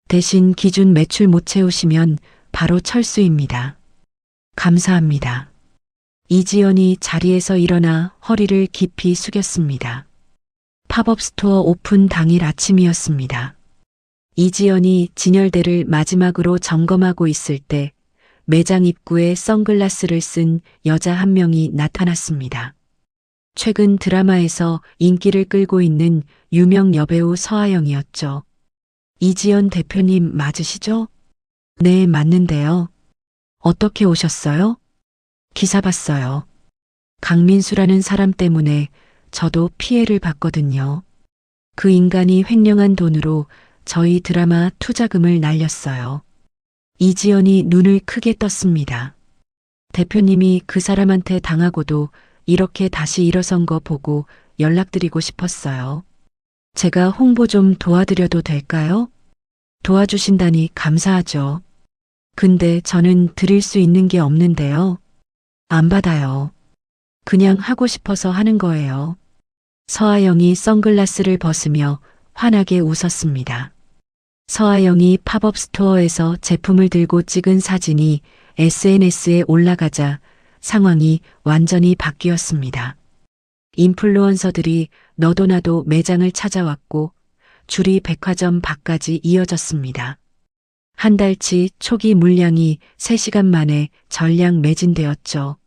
대신 기준 매출 못 채우시면 바로 철수입니다. 감사합니다. 이지연이 자리에서 일어나 허리를 깊이 숙였습니다. 팝업 스토어 오픈 당일 아침이었습니다. 이지연이 진열대를 마지막으로 점검하고 있을 때 매장 입구에 선글라스를 쓴 여자 한 명이 나타났습니다. 최근 드라마에서 인기를 끌고 있는 유명 여배우 서아영이었죠. 이지연 대표님 맞으시죠? 네, 맞는데요. 어떻게 오셨어요? 기사 봤어요. 강민수라는 사람 때문에 저도 피해를 봤거든요. 그 인간이 횡령한 돈으로 저희 드라마 투자금을 날렸어요. 이지연이 눈을 크게 떴습니다. 대표님이 그 사람한테 당하고도 이렇게 다시 일어선 거 보고 연락드리고 싶었어요. 제가 홍보 좀 도와드려도 될까요? 도와주신다니 감사하죠. 근데 저는 드릴 수 있는 게 없는데요. 안 받아요. 그냥 하고 싶어서 하는 거예요. 서아영이 선글라스를 벗으며 환하게 웃었습니다. 서아영이 팝업 스토어에서 제품을 들고 찍은 사진이 SNS에 올라가자 상황이 완전히 바뀌었습니다. 인플루언서들이 너도 나도 매장을 찾아왔고 줄이 백화점 밖까지 이어졌습니다. 한 달치 초기 물량이 3시간 만에 전량 매진되었죠.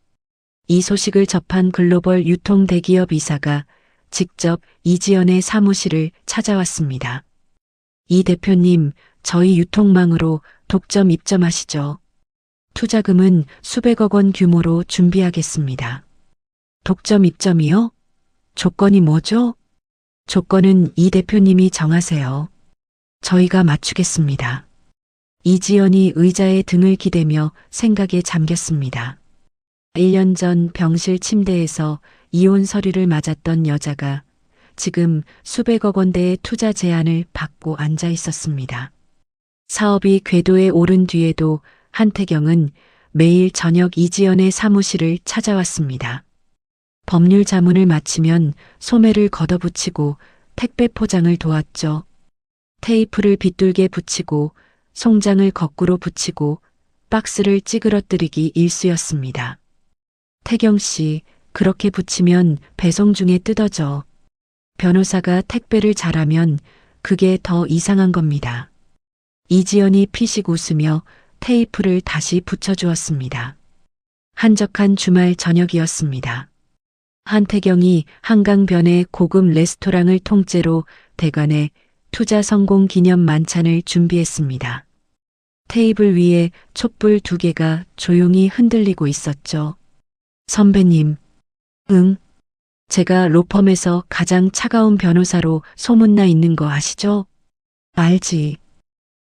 이 소식을 접한 글로벌 유통 대기업 이사가 직접 이지연의 사무실을 찾아왔습니다. 이 대표님, 저희 유통망으로 독점 입점하시죠. 투자금은 수백억 원 규모로 준비하겠습니다. 독점 입점이요? 조건이 뭐죠? 조건은 이 대표님이 정하세요. 저희가 맞추겠습니다. 이지연이 의자에 등을 기대며 생각에 잠겼습니다. 1년 전 병실 침대에서 이혼 서류를 맞았던 여자가 지금 수백억 원대의 투자 제안을 받고 앉아 있었습니다. 사업이 궤도에 오른 뒤에도 한태경은 매일 저녁 이지연의 사무실을 찾아왔습니다. 법률 자문을 마치면 소매를 걷어붙이고 택배 포장을 도왔죠. 테이프를 빗둘게 붙이고 송장을 거꾸로 붙이고 박스를 찌그러뜨리기 일쑤였습니다. 태경 씨, 그렇게 붙이면 배송 중에 뜯어져. 변호사가 택배를 잘하면 그게 더 이상한 겁니다. 이지연이 피식 웃으며 테이프를 다시 붙여주었습니다. 한적한 주말 저녁이었습니다. 한태경이 한강변의 고급 레스토랑을 통째로 대관해 투자 성공 기념 만찬을 준비했습니다. 테이블 위에 촛불 2개가 조용히 흔들리고 있었죠. 선배님, 응? 제가 로펌에서 가장 차가운 변호사로 소문나 있는 거 아시죠? 알지.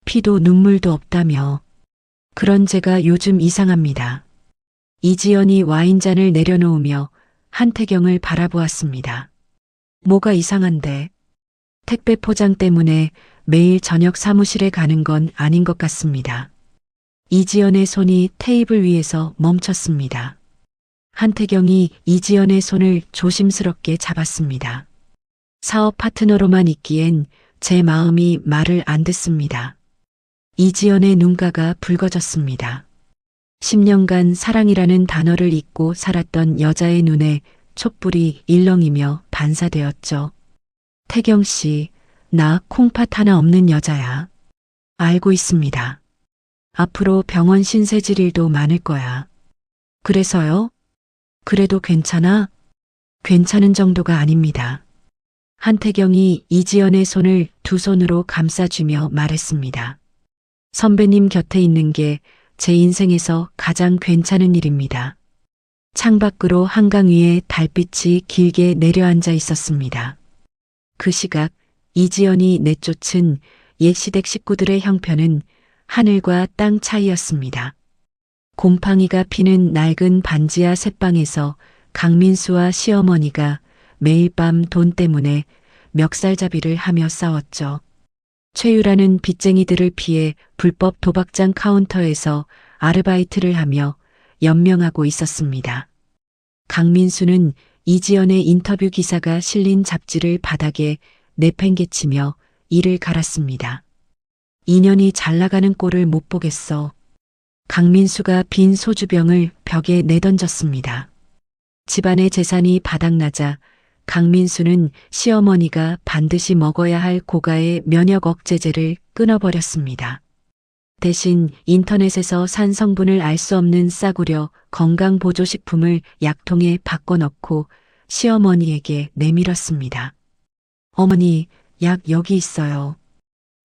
피도 눈물도 없다며. 그런 제가 요즘 이상합니다. 이지연이 와인잔을 내려놓으며 한태경을 바라보았습니다. 뭐가 이상한데? 택배 포장 때문에 매일 저녁 사무실에 가는 건 아닌 것 같습니다. 이지연의 손이 테이블 위에서 멈췄습니다. 한태경이 이지연의 손을 조심스럽게 잡았습니다. 사업 파트너로만 있기엔 제 마음이 말을 안 듣습니다. 이지연의 눈가가 붉어졌습니다. 10년간 사랑이라는 단어를 잊고 살았던 여자의 눈에 촛불이 일렁이며 반사되었죠. 태경 씨, 나 콩팥 하나 없는 여자야. 알고 있습니다. 앞으로 병원 신세질 일도 많을 거야. 그래서요? 그래도 괜찮아? 괜찮은 정도가 아닙니다. 한태경이 이지연의 손을 두 손으로 감싸주며 말했습니다. 선배님 곁에 있는 게 제 인생에서 가장 괜찮은 일입니다. 창밖으로 한강 위에 달빛이 길게 내려앉아 있었습니다. 그 시각 이지연이 내쫓은 옛 시댁 식구들의 형편은 하늘과 땅 차이였습니다. 곰팡이가 피는 낡은 반지하 새방에서 강민수와 시어머니가 매일 밤 돈 때문에 멱살잡이를 하며 싸웠죠. 최유라는 빚쟁이들을 피해 불법 도박장 카운터에서 아르바이트를 하며 연명하고 있었습니다. 강민수는 이지연의 인터뷰 기사가 실린 잡지를 바닥에 내팽개치며 이를 갈았습니다. 인연이 잘 나가는 꼴을 못 보겠어. 강민수가 빈 소주병을 벽에 내던졌습니다. 집안의 재산이 바닥나자 강민수는 시어머니가 반드시 먹어야 할 고가의 면역 억제제를 끊어버렸습니다. 대신 인터넷에서 산 성분을 알 수 없는 싸구려 건강보조식품을 약통에 바꿔 넣고 시어머니에게 내밀었습니다. 어머니, 약 여기 있어요.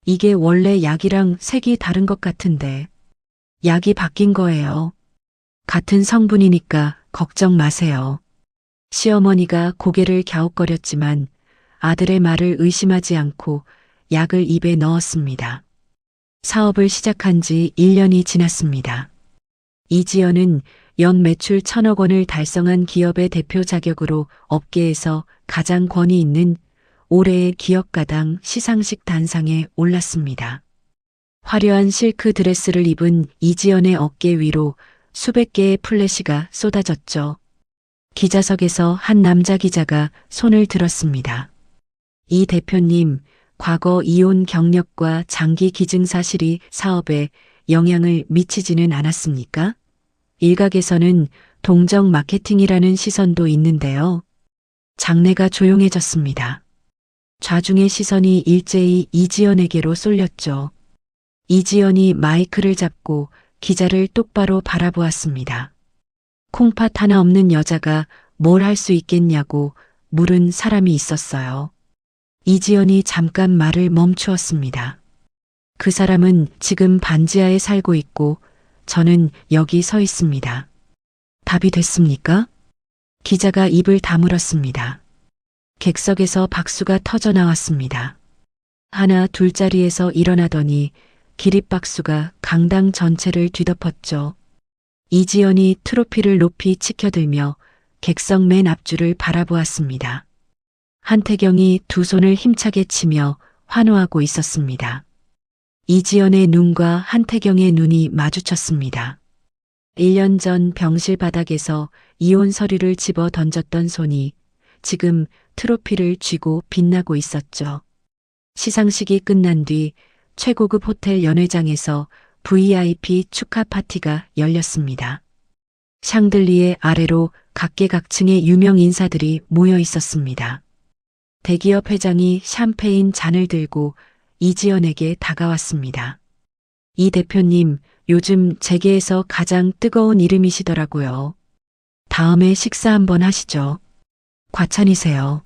이게 원래 약이랑 색이 다른 것 같은데 약이 바뀐 거예요. 같은 성분이니까 걱정 마세요. 시어머니가 고개를 갸웃거렸지만 아들의 말을 의심하지 않고 약을 입에 넣었습니다. 사업을 시작한 지 1년이 지났습니다. 이지연은 연 매출 1,000억 원을 달성한 기업의 대표 자격으로 업계에서 가장 권위 있는 올해의 기업가당 시상식 단상에 올랐습니다. 화려한 실크 드레스를 입은 이지연의 어깨 위로 수백 개의 플래시가 쏟아졌죠. 기자석에서 한 남자 기자가 손을 들었습니다. 이 대표님, 과거 이혼 경력과 장기 기증 사실이 사업에 영향을 미치지는 않았습니까? 일각에서는 동정 마케팅이라는 시선도 있는데요. 장내가 조용해졌습니다. 좌중의 시선이 일제히 이지연에게로 쏠렸죠. 이지연이 마이크를 잡고 기자를 똑바로 바라보았습니다. 콩팥 하나 없는 여자가 뭘 할 수 있겠냐고 물은 사람이 있었어요. 이지연이 잠깐 말을 멈추었습니다. 그 사람은 지금 반지하에 살고 있고 저는 여기 서 있습니다. 답이 됐습니까? 기자가 입을 다물었습니다. 객석에서 박수가 터져 나왔습니다. 하나 둘자리에서 일어나더니 기립박수가 강당 전체를 뒤덮었죠. 이지연이 트로피를 높이 치켜들며 객석 맨 앞줄을 바라보았습니다. 한태경이 두 손을 힘차게 치며 환호하고 있었습니다. 이지연의 눈과 한태경의 눈이 마주쳤습니다. 1년 전 병실 바닥에서 이혼 서류를 집어 던졌던 손이 지금 트로피를 쥐고 빛나고 있었죠. 시상식이 끝난 뒤 최고급 호텔 연회장에서 VIP 축하 파티가 열렸습니다. 샹들리에 아래로 각계각층의 유명 인사들이 모여 있었습니다. 대기업 회장이 샴페인 잔을 들고 이지연에게 다가왔습니다. 이 대표님, 요즘 재계에서 가장 뜨거운 이름이시더라고요. 다음에 식사 한번 하시죠. 과찬이세요.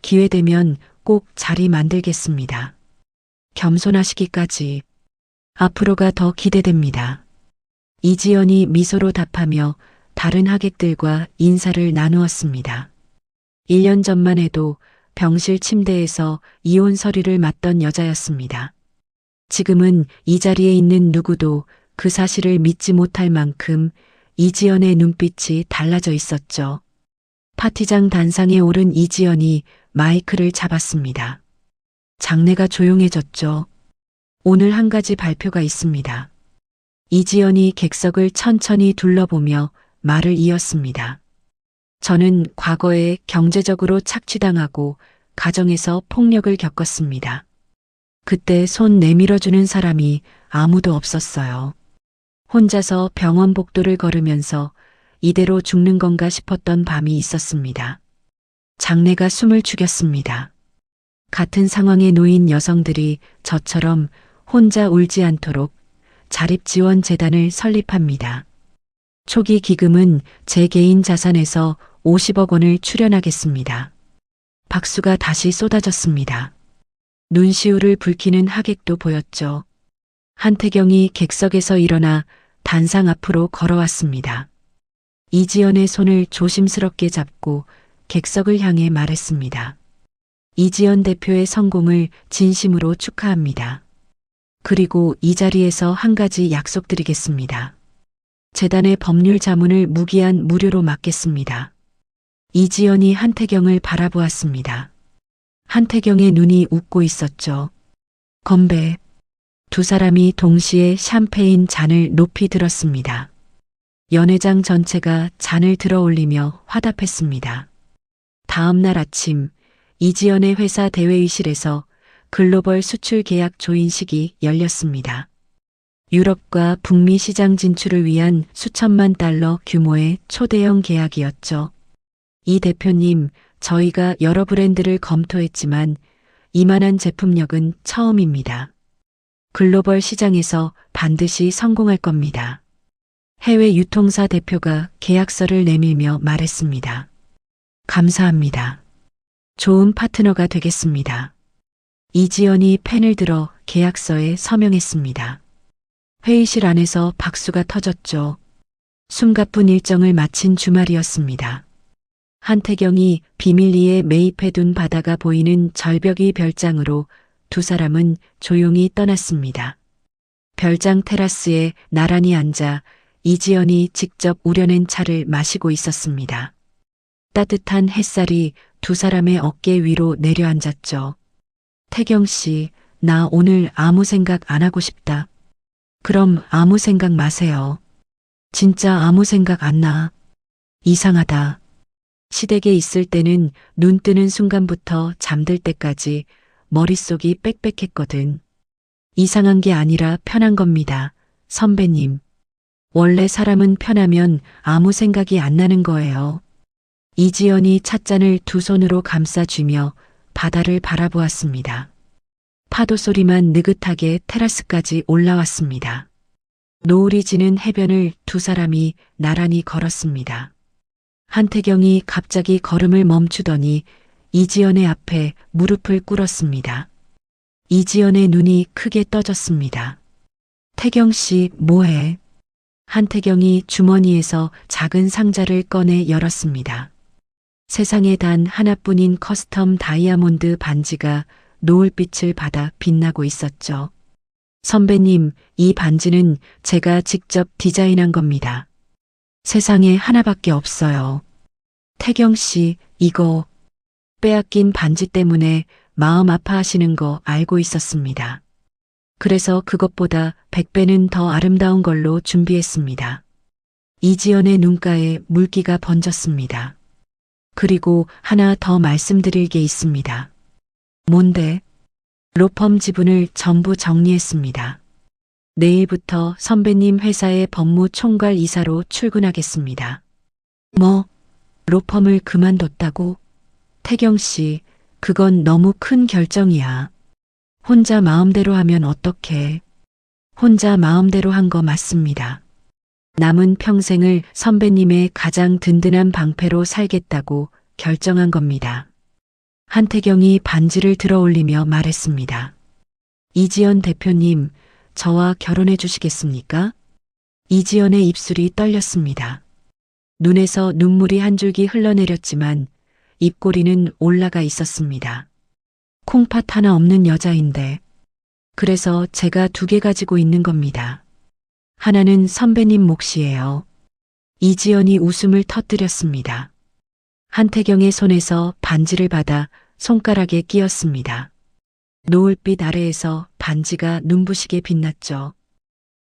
기회되면 꼭 자리 만들겠습니다. 겸손하시기까지. 앞으로가 더 기대됩니다. 이지연이 미소로 답하며 다른 하객들과 인사를 나누었습니다. 1년 전만 해도 병실 침대에서 이혼 서류를 맞던 여자였습니다. 지금은 이 자리에 있는 누구도 그 사실을 믿지 못할 만큼 이지연의 눈빛이 달라져 있었죠. 파티장 단상에 오른 이지연이 마이크를 잡았습니다. 장내가 조용해졌죠. 오늘 한 가지 발표가 있습니다. 이지연이 객석을 천천히 둘러보며 말을 이었습니다. 저는 과거에 경제적으로 착취당하고 가정에서 폭력을 겪었습니다. 그때 손 내밀어주는 사람이 아무도 없었어요. 혼자서 병원 복도를 걸으면서 이대로 죽는 건가 싶었던 밤이 있었습니다. 장내가 숨을 죽였습니다. 같은 상황에 놓인 여성들이 저처럼 혼자 울지 않도록 자립지원재단을 설립합니다. 초기 기금은 제 개인 자산에서 50억 원을 출연하겠습니다. 박수가 다시 쏟아졌습니다. 눈시울을 붉히는 하객도 보였죠. 한태경이 객석에서 일어나 단상 앞으로 걸어왔습니다. 이지연의 손을 조심스럽게 잡고 객석을 향해 말했습니다. 이지연 대표의 성공을 진심으로 축하합니다. 그리고 이 자리에서 한 가지 약속드리겠습니다. 재단의 법률 자문을 무기한 무료로 맡겠습니다. 이지연이 한태경을 바라보았습니다. 한태경의 눈이 웃고 있었죠. 건배. 두 사람이 동시에 샴페인 잔을 높이 들었습니다. 연회장 전체가 잔을 들어 올리며 화답했습니다. 다음 날 아침 이지연의 회사 대회의실에서 글로벌 수출 계약 조인식이 열렸습니다. 유럽과 북미 시장 진출을 위한 수천만 달러 규모의 초대형 계약이었죠. 이 대표님, 저희가 여러 브랜드를 검토했지만 이만한 제품력은 처음입니다. 글로벌 시장에서 반드시 성공할 겁니다. 해외 유통사 대표가 계약서를 내밀며 말했습니다. 감사합니다. 좋은 파트너가 되겠습니다. 이지연이 펜을 들어 계약서에 서명했습니다. 회의실 안에서 박수가 터졌죠. 숨가쁜 일정을 마친 주말이었습니다. 한태경이 비밀리에 매입해둔 바다가 보이는 절벽이 별장으로 두 사람은 조용히 떠났습니다. 별장 테라스에 나란히 앉아 이지연이 직접 우려낸 차를 마시고 있었습니다. 따뜻한 햇살이 두 사람의 어깨 위로 내려앉았죠. 태경 씨, 나 오늘 아무 생각 안 하고 싶다. 그럼 아무 생각 마세요. 진짜 아무 생각 안 나. 이상하다. 시댁에 있을 때는 눈 뜨는 순간부터 잠들 때까지 머릿속이 빽빽했거든. 이상한 게 아니라 편한 겁니다. 선배님. 원래 사람은 편하면 아무 생각이 안 나는 거예요. 이지연이 찻잔을 두 손으로 감싸쥐며 바다를 바라보았습니다. 파도 소리만 느긋하게 테라스까지 올라왔습니다. 노을이 지는 해변을 두 사람이 나란히 걸었습니다. 한태경이 갑자기 걸음을 멈추더니 이지연의 앞에 무릎을 꿇었습니다. 이지연의 눈이 크게 떠졌습니다. 태경 씨, 뭐해? 한태경이 주머니에서 작은 상자를 꺼내 열었습니다. 세상에 단 하나뿐인 커스텀 다이아몬드 반지가 노을빛을 받아 빛나고 있었죠. 선배님, 이 반지는 제가 직접 디자인한 겁니다. 세상에 하나밖에 없어요. 태경 씨, 이거 빼앗긴 반지 때문에 마음 아파하시는 거 알고 있었습니다. 그래서 그것보다 100배는 더 아름다운 걸로 준비했습니다. 이지연의 눈가에 물기가 번졌습니다. 그리고 하나 더 말씀드릴 게 있습니다. 뭔데? 로펌 지분을 전부 정리했습니다. 내일부터 선배님 회사의 법무총괄 이사로 출근하겠습니다. 뭐? 로펌을 그만뒀다고? 태경 씨, 그건 너무 큰 결정이야. 혼자 마음대로 하면 어떡해. 혼자 마음대로 한 거 맞습니다. 남은 평생을 선배님의 가장 든든한 방패로 살겠다고 결정한 겁니다. 한태경이 반지를 들어올리며 말했습니다. 이지연 대표님, 저와 결혼해 주시겠습니까? 이지연의 입술이 떨렸습니다. 눈에서 눈물이 한 줄기 흘러내렸지만 입꼬리는 올라가 있었습니다. 콩팥 하나 없는 여자인데. 그래서 제가 2개 가지고 있는 겁니다. 하나는 선배님 몫이에요. 이지연이 웃음을 터뜨렸습니다. 한태경의 손에서 반지를 받아 손가락에 끼었습니다. 노을빛 아래에서 반지가 눈부시게 빛났죠.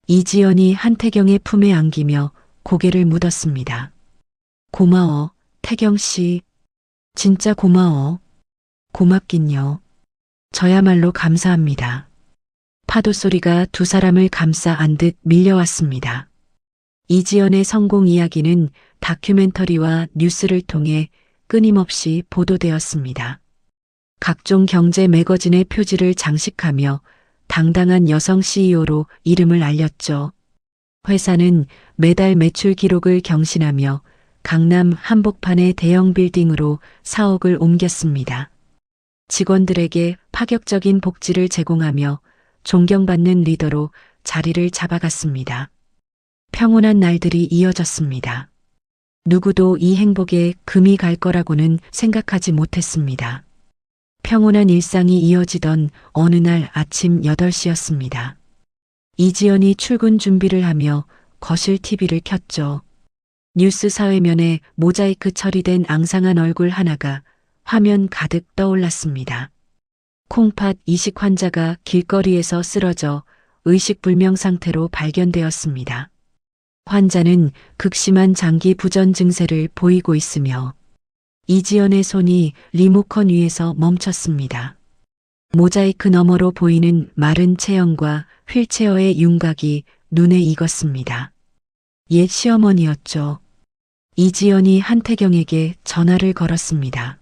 이지연이 한태경의 품에 안기며 고개를 묻었습니다. 고마워, 태경 씨. 진짜 고마워. 고맙긴요. 저야말로 감사합니다. 파도 소리가 두 사람을 감싸 안듯 밀려왔습니다. 이지연의 성공 이야기는 다큐멘터리와 뉴스를 통해 끊임없이 보도되었습니다. 각종 경제 매거진의 표지를 장식하며 당당한 여성 CEO로 이름을 알렸죠. 회사는 매달 매출 기록을 경신하며 강남 한복판의 대형 빌딩으로 사옥을 옮겼습니다. 직원들에게 파격적인 복지를 제공하며 존경받는 리더로 자리를 잡아갔습니다. 평온한 날들이 이어졌습니다. 누구도 이 행복에 금이 갈 거라고는 생각하지 못했습니다. 평온한 일상이 이어지던 어느 날 아침 8시였습니다. 이지연이 출근 준비를 하며 거실 TV를 켰죠. 뉴스 사회면에 모자이크 처리된 앙상한 얼굴 하나가 화면 가득 떠올랐습니다. 콩팥 이식 환자가 길거리에서 쓰러져 의식불명 상태로 발견되었습니다. 환자는 극심한 장기 부전 증세를 보이고 있으며 이지연의 손이 리모컨 위에서 멈췄습니다. 모자이크 너머로 보이는 마른 체형과 휠체어의 윤곽이 눈에 익었습니다. 옛 시어머니였죠. 이지연이 한태경에게 전화를 걸었습니다.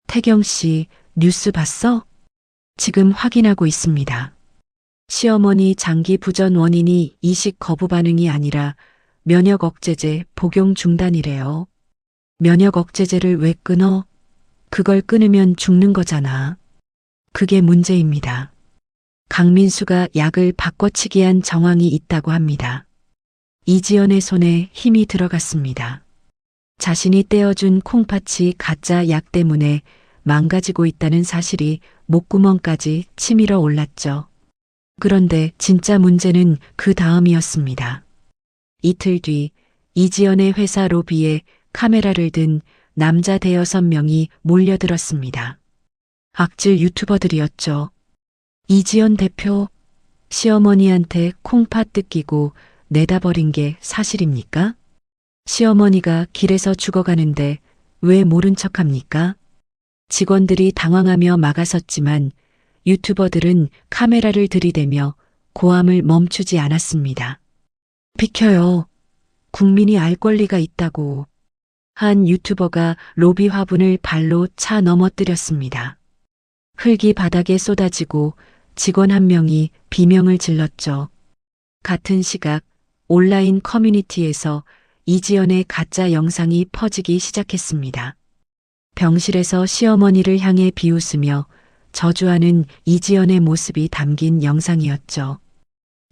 태경 씨, 뉴스 봤어? 지금 확인하고 있습니다. 시어머니 장기 부전 원인이 이식 거부 반응이 아니라 면역 억제제 복용 중단이래요. 면역 억제제를 왜 끊어? 그걸 끊으면 죽는 거잖아. 그게 문제입니다. 강민수가 약을 바꿔치기 한 정황이 있다고 합니다. 이지연의 손에 힘이 들어갔습니다. 자신이 떼어준 콩팥이 가짜 약 때문에 망가지고 있다는 사실이 목구멍까지 치밀어 올랐죠. 그런데 진짜 문제는 그 다음이었습니다. 이틀 뒤 이지연의 회사 로비에 카메라를 든 남자 대여섯 명이 몰려들었습니다. 악질 유튜버들이었죠. 이지연 대표, 시어머니한테 콩팥 뜯기고 내다 버린 게 사실입니까? 시어머니가 길에서 죽어가는데 왜 모른 척합니까? 직원들이 당황하며 막아섰지만 유튜버들은 카메라를 들이대며 고함을 멈추지 않았습니다. 비켜요. 국민이 알 권리가 있다고. 한 유튜버가 로비 화분을 발로 차 넘어뜨렸습니다. 흙이 바닥에 쏟아지고 직원 한 명이 비명을 질렀죠. 같은 시각 온라인 커뮤니티에서 이지연의 가짜 영상이 퍼지기 시작했습니다. 병실에서 시어머니를 향해 비웃으며 저주하는 이지연의 모습이 담긴 영상이었죠.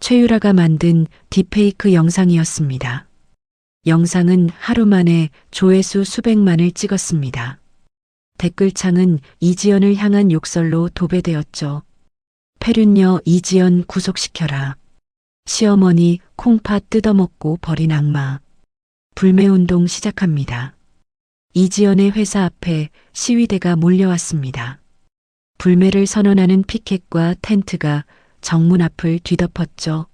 최유라가 만든 딥페이크 영상이었습니다. 영상은 하루 만에 조회수 수백만을 찍었습니다. 댓글창은 이지연을 향한 욕설로 도배되었죠. 패륜녀 이지연 구속시켜라. 시어머니 콩팥 뜯어먹고 버린 악마. 불매운동 시작합니다. 이지연의 회사 앞에 시위대가 몰려왔습니다. 불매를 선언하는 피켓과 텐트가 정문 앞을 뒤덮었죠.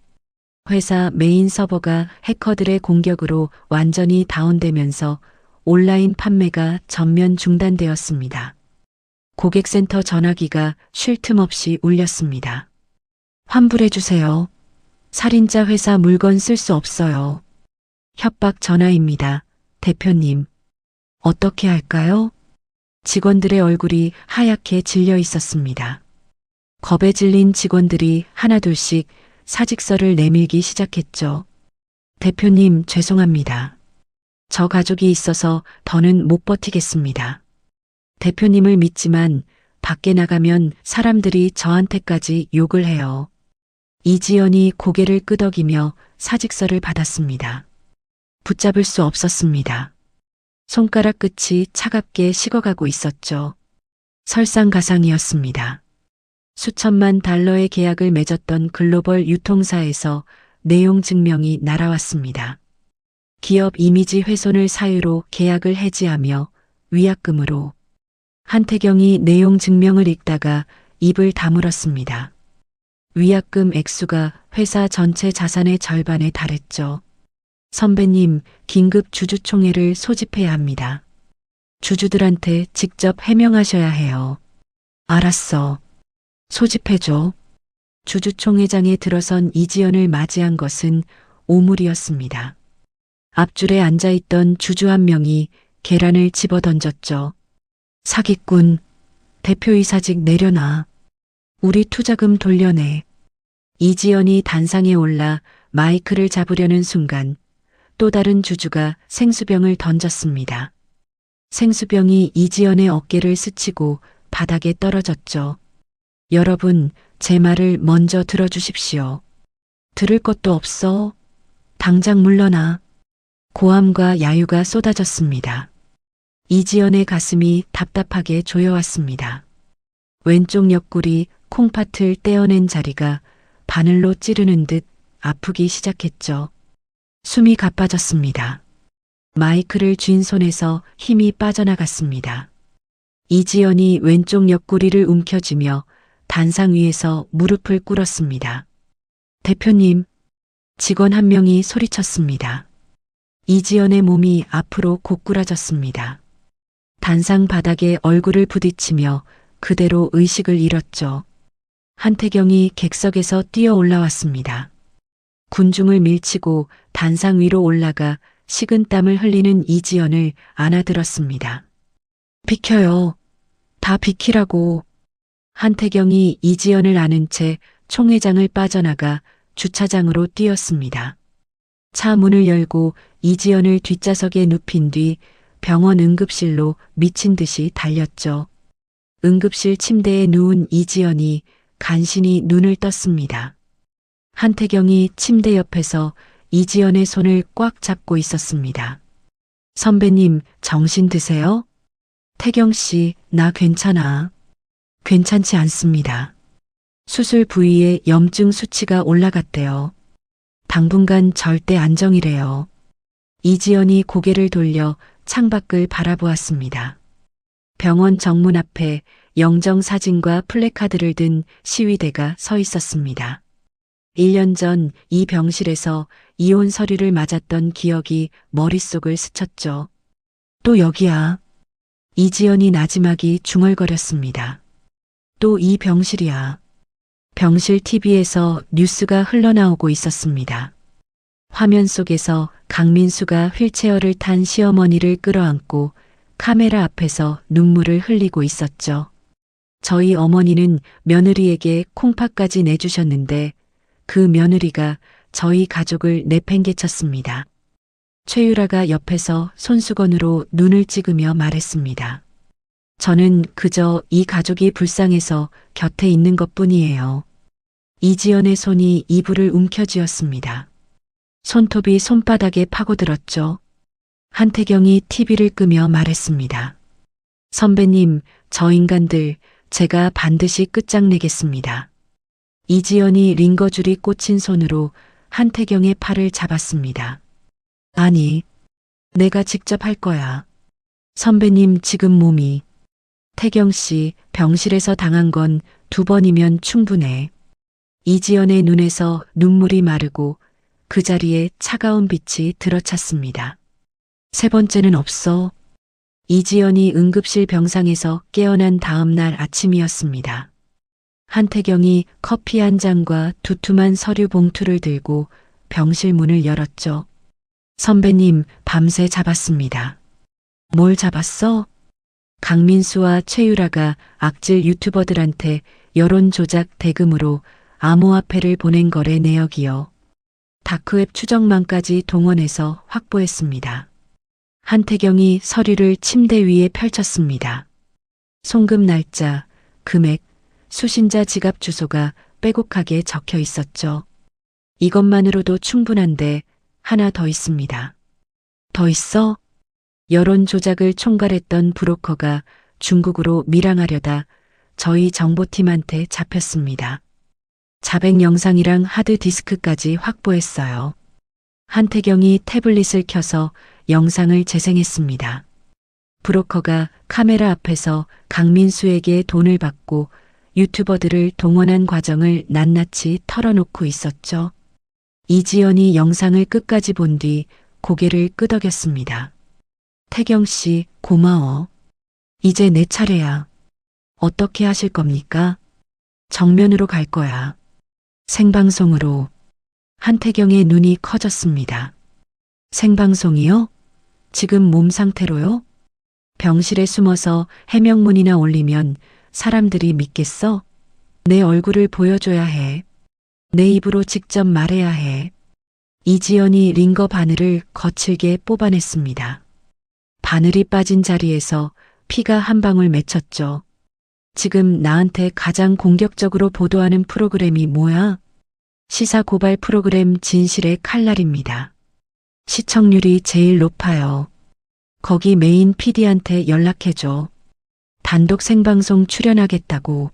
회사 메인 서버가 해커들의 공격으로 완전히 다운되면서 온라인 판매가 전면 중단되었습니다. 고객센터 전화기가 쉴 틈 없이 울렸습니다. 환불해주세요. 살인자 회사 물건 쓸 수 없어요. 협박 전화입니다. 대표님. 어떻게 할까요? 직원들의 얼굴이 하얗게 질려 있었습니다. 겁에 질린 직원들이 하나둘씩 사직서를 내밀기 시작했죠. 대표님, 죄송합니다. 저 가족이 있어서 더는 못 버티겠습니다. 대표님을 믿지만 밖에 나가면 사람들이 저한테까지 욕을 해요. 이지연이 고개를 끄덕이며 사직서를 받았습니다. 붙잡을 수 없었습니다. 손가락 끝이 차갑게 식어가고 있었죠. 설상가상이었습니다. 수천만 달러의 계약을 맺었던 글로벌 유통사에서 내용 증명이 날아왔습니다. 기업 이미지 훼손을 사유로 계약을 해지하며 위약금으로. 한태경이 내용 증명을 읽다가 입을 다물었습니다. 위약금 액수가 회사 전체 자산의 절반에 달했죠. 선배님, 긴급 주주총회를 소집해야 합니다. 주주들한테 직접 해명하셔야 해요. 알았어. 소집해줘. 주주총회장에 들어선 이지연을 맞이한 것은 오물이었습니다. 앞줄에 앉아있던 주주 한 명이 계란을 집어던졌죠. 사기꾼, 대표이사직 내려놔. 우리 투자금 돌려내. 이지연이 단상에 올라 마이크를 잡으려는 순간 또 다른 주주가 생수병을 던졌습니다. 생수병이 이지연의 어깨를 스치고 바닥에 떨어졌죠. 여러분, 제 말을 먼저 들어주십시오. 들을 것도 없어. 당장 물러나. 고함과 야유가 쏟아졌습니다. 이지연의 가슴이 답답하게 조여왔습니다. 왼쪽 옆구리 콩팥을 떼어낸 자리가 바늘로 찌르는 듯 아프기 시작했죠. 숨이 가빠졌습니다. 마이크를 쥔 손에서 힘이 빠져나갔습니다. 이지연이 왼쪽 옆구리를 움켜쥐며 단상 위에서 무릎을 꿇었습니다. 대표님, 직원 한 명이 소리쳤습니다. 이지연의 몸이 앞으로 고꾸라졌습니다. 단상 바닥에 얼굴을 부딪히며 그대로 의식을 잃었죠. 한태경이 객석에서 뛰어 올라왔습니다. 군중을 밀치고 단상 위로 올라가 식은땀을 흘리는 이지연을 안아들었습니다. 비켜요. 다 비키라고. 한태경이 이지연을 안은 채 총회장을 빠져나가 주차장으로 뛰었습니다. 차 문을 열고 이지연을 뒷좌석에 눕힌 뒤 병원 응급실로 미친 듯이 달렸죠. 응급실 침대에 누운 이지연이 간신히 눈을 떴습니다. 한태경이 침대 옆에서 이지연의 손을 꽉 잡고 있었습니다. 선배님, 정신 드세요? 태경 씨, 나 괜찮아. 괜찮지 않습니다. 수술 부위에 염증 수치가 올라갔대요. 당분간 절대 안정이래요. 이지연이 고개를 돌려 창밖을 바라보았습니다. 병원 정문 앞에 영정 사진과 플래카드를 든 시위대가 서 있었습니다. 1년 전 이 병실에서 이혼 서류를 맞았던 기억이 머릿속을 스쳤죠. 또 여기야. 이지연이 나지막이 중얼거렸습니다. 또 이 병실이야. 병실 TV에서 뉴스가 흘러나오고 있었습니다. 화면 속에서 강민수가 휠체어를 탄 시어머니를 끌어안고 카메라 앞에서 눈물을 흘리고 있었죠. 저희 어머니는 며느리에게 콩팥까지 내주셨는데 그 며느리가 저희 가족을 내팽개쳤습니다. 최유라가 옆에서 손수건으로 눈을 찍으며 말했습니다. 저는 그저 이 가족이 불쌍해서 곁에 있는 것뿐이에요. 이지연의 손이 이불을 움켜쥐었습니다. 손톱이 손바닥에 파고들었죠. 한태경이 TV를 끄며 말했습니다. 선배님, 저 인간들 제가 반드시 끝장내겠습니다. 이지연이 링거줄이 꽂힌 손으로 한태경의 팔을 잡았습니다. 아니, 내가 직접 할 거야. 선배님 지금 몸이. 태경 씨, 병실에서 당한 건 2번이면 충분해. 이지연의 눈에서 눈물이 마르고 그 자리에 차가운 빛이 들어찼습니다. 3번째는 없어. 이지연이 응급실 병상에서 깨어난 다음 날 아침이었습니다. 한태경이 커피 한 잔과 두툼한 서류 봉투를 들고 병실 문을 열었죠. 선배님, 밤새 잡았습니다. 뭘 잡았어? 강민수와 최유라가 악질 유튜버들한테 여론 조작 대금으로 암호화폐를 보낸 거래 내역이요. 다크웹 추적망까지 동원해서 확보했습니다. 한태경이 서류를 침대 위에 펼쳤습니다. 송금 날짜, 금액, 수신자 지갑 주소가 빼곡하게 적혀 있었죠. 이것만으로도 충분한데 하나 더 있습니다. 더 있어? 여론 조작을 총괄했던 브로커가 중국으로 밀항하려다 저희 정보팀한테 잡혔습니다. 자백 영상이랑 하드디스크까지 확보했어요. 한태경이 태블릿을 켜서 영상을 재생했습니다. 브로커가 카메라 앞에서 강민수에게 돈을 받고 유튜버들을 동원한 과정을 낱낱이 털어놓고 있었죠. 이지연이 영상을 끝까지 본 뒤 고개를 끄덕였습니다. 태경 씨, 고마워. 이제 내 차례야. 어떻게 하실 겁니까? 정면으로 갈 거야. 생방송으로. 한태경의 눈이 커졌습니다. 생방송이요? 지금 몸 상태로요? 병실에 숨어서 해명문이나 올리면 사람들이 믿겠어? 내 얼굴을 보여줘야 해. 내 입으로 직접 말해야 해. 이지연이 링거 바늘을 거칠게 뽑아냈습니다. 바늘이 빠진 자리에서 피가 한 방울 맺혔죠. 지금 나한테 가장 공격적으로 보도하는 프로그램이 뭐야? 시사 고발 프로그램 진실의 칼날입니다. 시청률이 제일 높아요. 거기 메인 PD한테 연락해줘. 단독 생방송 출연하겠다고.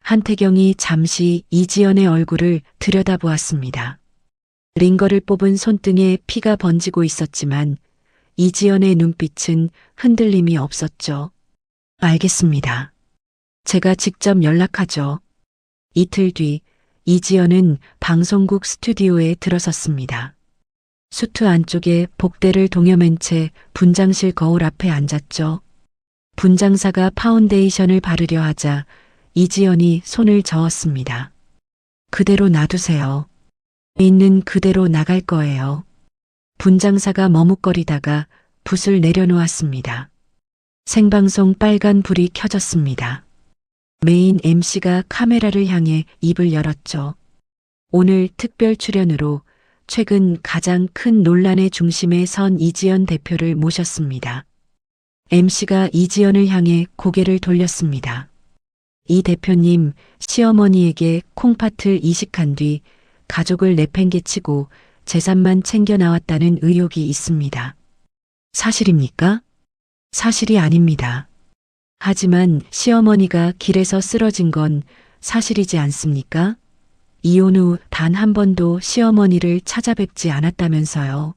한태경이 잠시 이지연의 얼굴을 들여다보았습니다. 링거를 뽑은 손등에 피가 번지고 있었지만 이지연의 눈빛은 흔들림이 없었죠. 알겠습니다. 제가 직접 연락하죠. 이틀 뒤 이지연은 방송국 스튜디오에 들어섰습니다. 수트 안쪽에 복대를 동여맨 채 분장실 거울 앞에 앉았죠. 분장사가 파운데이션을 바르려 하자 이지연이 손을 저었습니다. 그대로 놔두세요. 있는 그대로 나갈 거예요. 분장사가 머뭇거리다가 붓을 내려놓았습니다. 생방송 빨간 불이 켜졌습니다. 메인 MC가 카메라를 향해 입을 열었죠. 오늘 특별 출연으로 최근 가장 큰 논란의 중심에 선 이지연 대표를 모셨습니다. MC가 이지연을 향해 고개를 돌렸습니다. 이 대표님, 시어머니에게 콩팥을 이식한 뒤 가족을 내팽개치고 재산만 챙겨 나왔다는 의혹이 있습니다. 사실입니까? 사실이 아닙니다. 하지만 시어머니가 길에서 쓰러진 건 사실이지 않습니까? 이혼 후 단 한 번도 시어머니를 찾아뵙지 않았다면서요.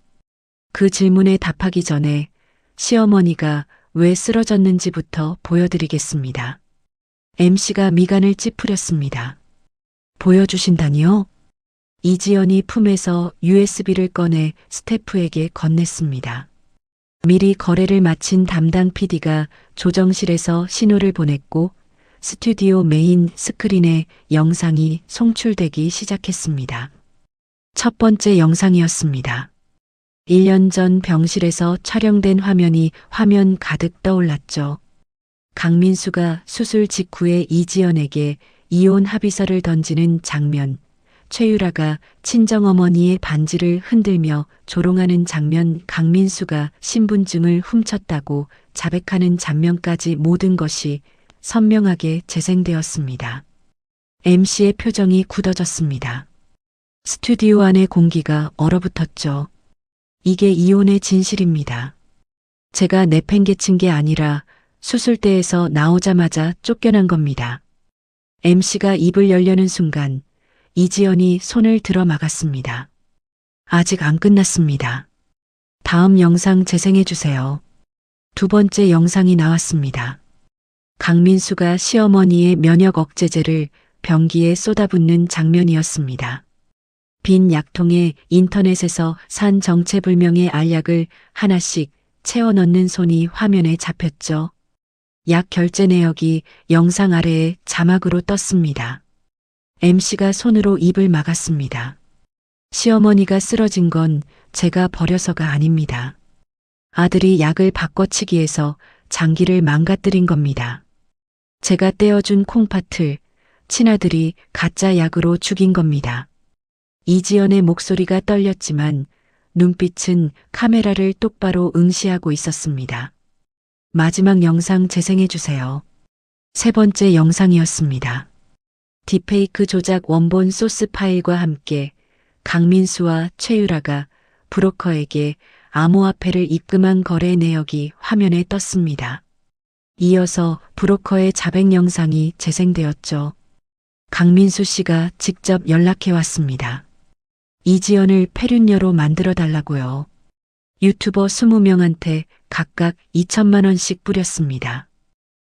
그 질문에 답하기 전에 시어머니가 왜 쓰러졌는지부터 보여드리겠습니다. MC가 미간을 찌푸렸습니다. 보여주신다니요? 이지연이 품에서 USB를 꺼내 스태프에게 건넸습니다. 미리 거래를 마친 담당 PD가 조정실에서 신호를 보냈고 스튜디오 메인 스크린에 영상이 송출되기 시작했습니다. 첫 번째 영상이었습니다. 1년 전 병실에서 촬영된 화면이 화면 가득 떠올랐죠. 강민수가 수술 직후에 이지연에게 이혼 합의서를 던지는 장면, 최유라가 친정어머니의 반지를 흔들며 조롱하는 장면, 강민수가 신분증을 훔쳤다고 자백하는 장면까지 모든 것이 선명하게 재생되었습니다. MC의 표정이 굳어졌습니다. 스튜디오 안의 공기가 얼어붙었죠. 이게 이혼의 진실입니다. 제가 내팽개친 게 아니라 수술대에서 나오자마자 쫓겨난 겁니다. MC가 입을 열려는 순간 이지연이 손을 들어 막았습니다. 아직 안 끝났습니다. 다음 영상 재생해 주세요. 두 번째 영상이 나왔습니다. 강민수가 시어머니의 면역 억제제를 변기에 쏟아붓는 장면이었습니다. 빈 약통에 인터넷에서 산 정체불명의 알약을 하나씩 채워 넣는 손이 화면에 잡혔죠. 약 결제 내역이 영상 아래에 자막으로 떴습니다. MC가 손으로 입을 막았습니다. 시어머니가 쓰러진 건 제가 버려서가 아닙니다. 아들이 약을 바꿔치기해서 장기를 망가뜨린 겁니다. 제가 떼어준 콩팥을 친아들이 가짜 약으로 죽인 겁니다. 이지연의 목소리가 떨렸지만 눈빛은 카메라를 똑바로 응시하고 있었습니다. 마지막 영상 재생해 주세요. 세 번째 영상이었습니다. 딥페이크 조작 원본 소스 파일과 함께 강민수와 최유라가 브로커에게 암호화폐를 입금한 거래 내역이 화면에 떴습니다. 이어서 브로커의 자백 영상이 재생되었죠. 강민수 씨가 직접 연락해 왔습니다. 이지연을 폐륜녀로 만들어 달라고요. 유튜버 20명한테 각각 2천만 원씩 뿌렸습니다.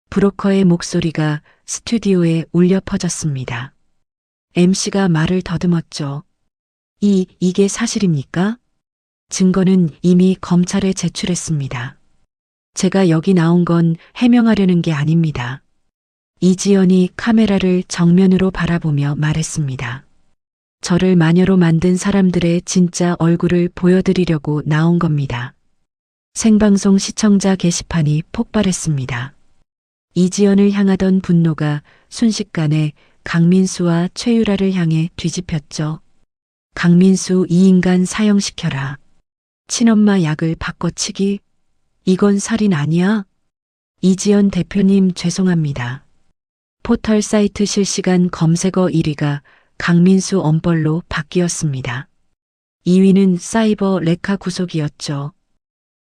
브로커의 목소리가 스튜디오에 울려 퍼졌습니다. MC가 말을 더듬었죠. 이게 사실입니까? 증거는 이미 검찰에 제출했습니다. 제가 여기 나온 건 해명하려는 게 아닙니다. 이지연이 카메라를 정면으로 바라보며 말했습니다. 저를 마녀로 만든 사람들의 진짜 얼굴을 보여드리려고 나온 겁니다. 생방송 시청자 게시판이 폭발했습니다. 이지연을 향하던 분노가 순식간에 강민수와 최유라를 향해 뒤집혔죠. 강민수 이 인간 사형시켜라. 친엄마 약을 바꿔치기? 이건 살인 아니야? 이지연 대표님 죄송합니다. 포털 사이트 실시간 검색어 1위가 강민수 엄벌로 바뀌었습니다. 2위는 사이버 레카 구속이었죠.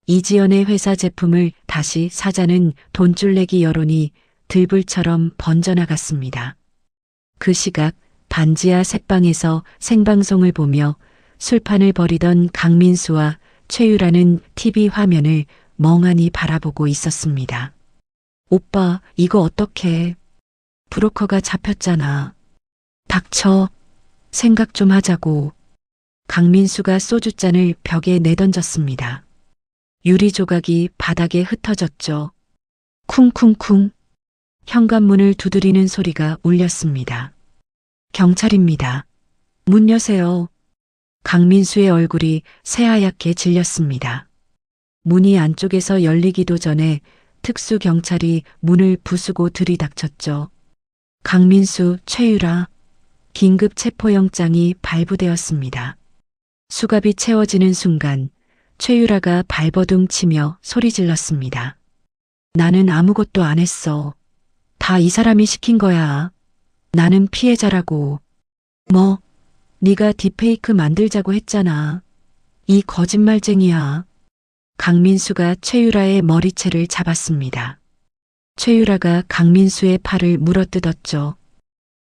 이지연의 회사 제품을 다시 사자는 돈줄 내기 여론이 들불처럼 번져나갔습니다. 그 시각 반지하 새방에서 생방송을 보며 술판을 벌이던 강민수와 최유라는 TV 화면을 멍하니 바라보고 있었습니다. 오빠, 이거 어떡해. 브로커가 잡혔잖아. 닥쳐. 생각 좀 하자고. 강민수가 소주잔을 벽에 내던졌습니다. 유리 조각이 바닥에 흩어졌죠. 쿵쿵쿵. 현관문을 두드리는 소리가 울렸습니다. 경찰입니다. 문 여세요. 강민수의 얼굴이 새하얗게 질렸습니다. 문이 안쪽에서 열리기도 전에 특수경찰이 문을 부수고 들이닥쳤죠. 강민수, 최유라. 긴급 체포영장이 발부되었습니다. 수갑이 채워지는 순간 최유라가 발버둥 치며 소리 질렀습니다. 나는 아무것도 안 했어. 다 이 사람이 시킨 거야. 나는 피해자라고. 뭐, 네가 딥페이크 만들자고 했잖아. 이 거짓말쟁이야. 강민수가 최유라의 머리채를 잡았습니다. 최유라가 강민수의 팔을 물어뜯었죠.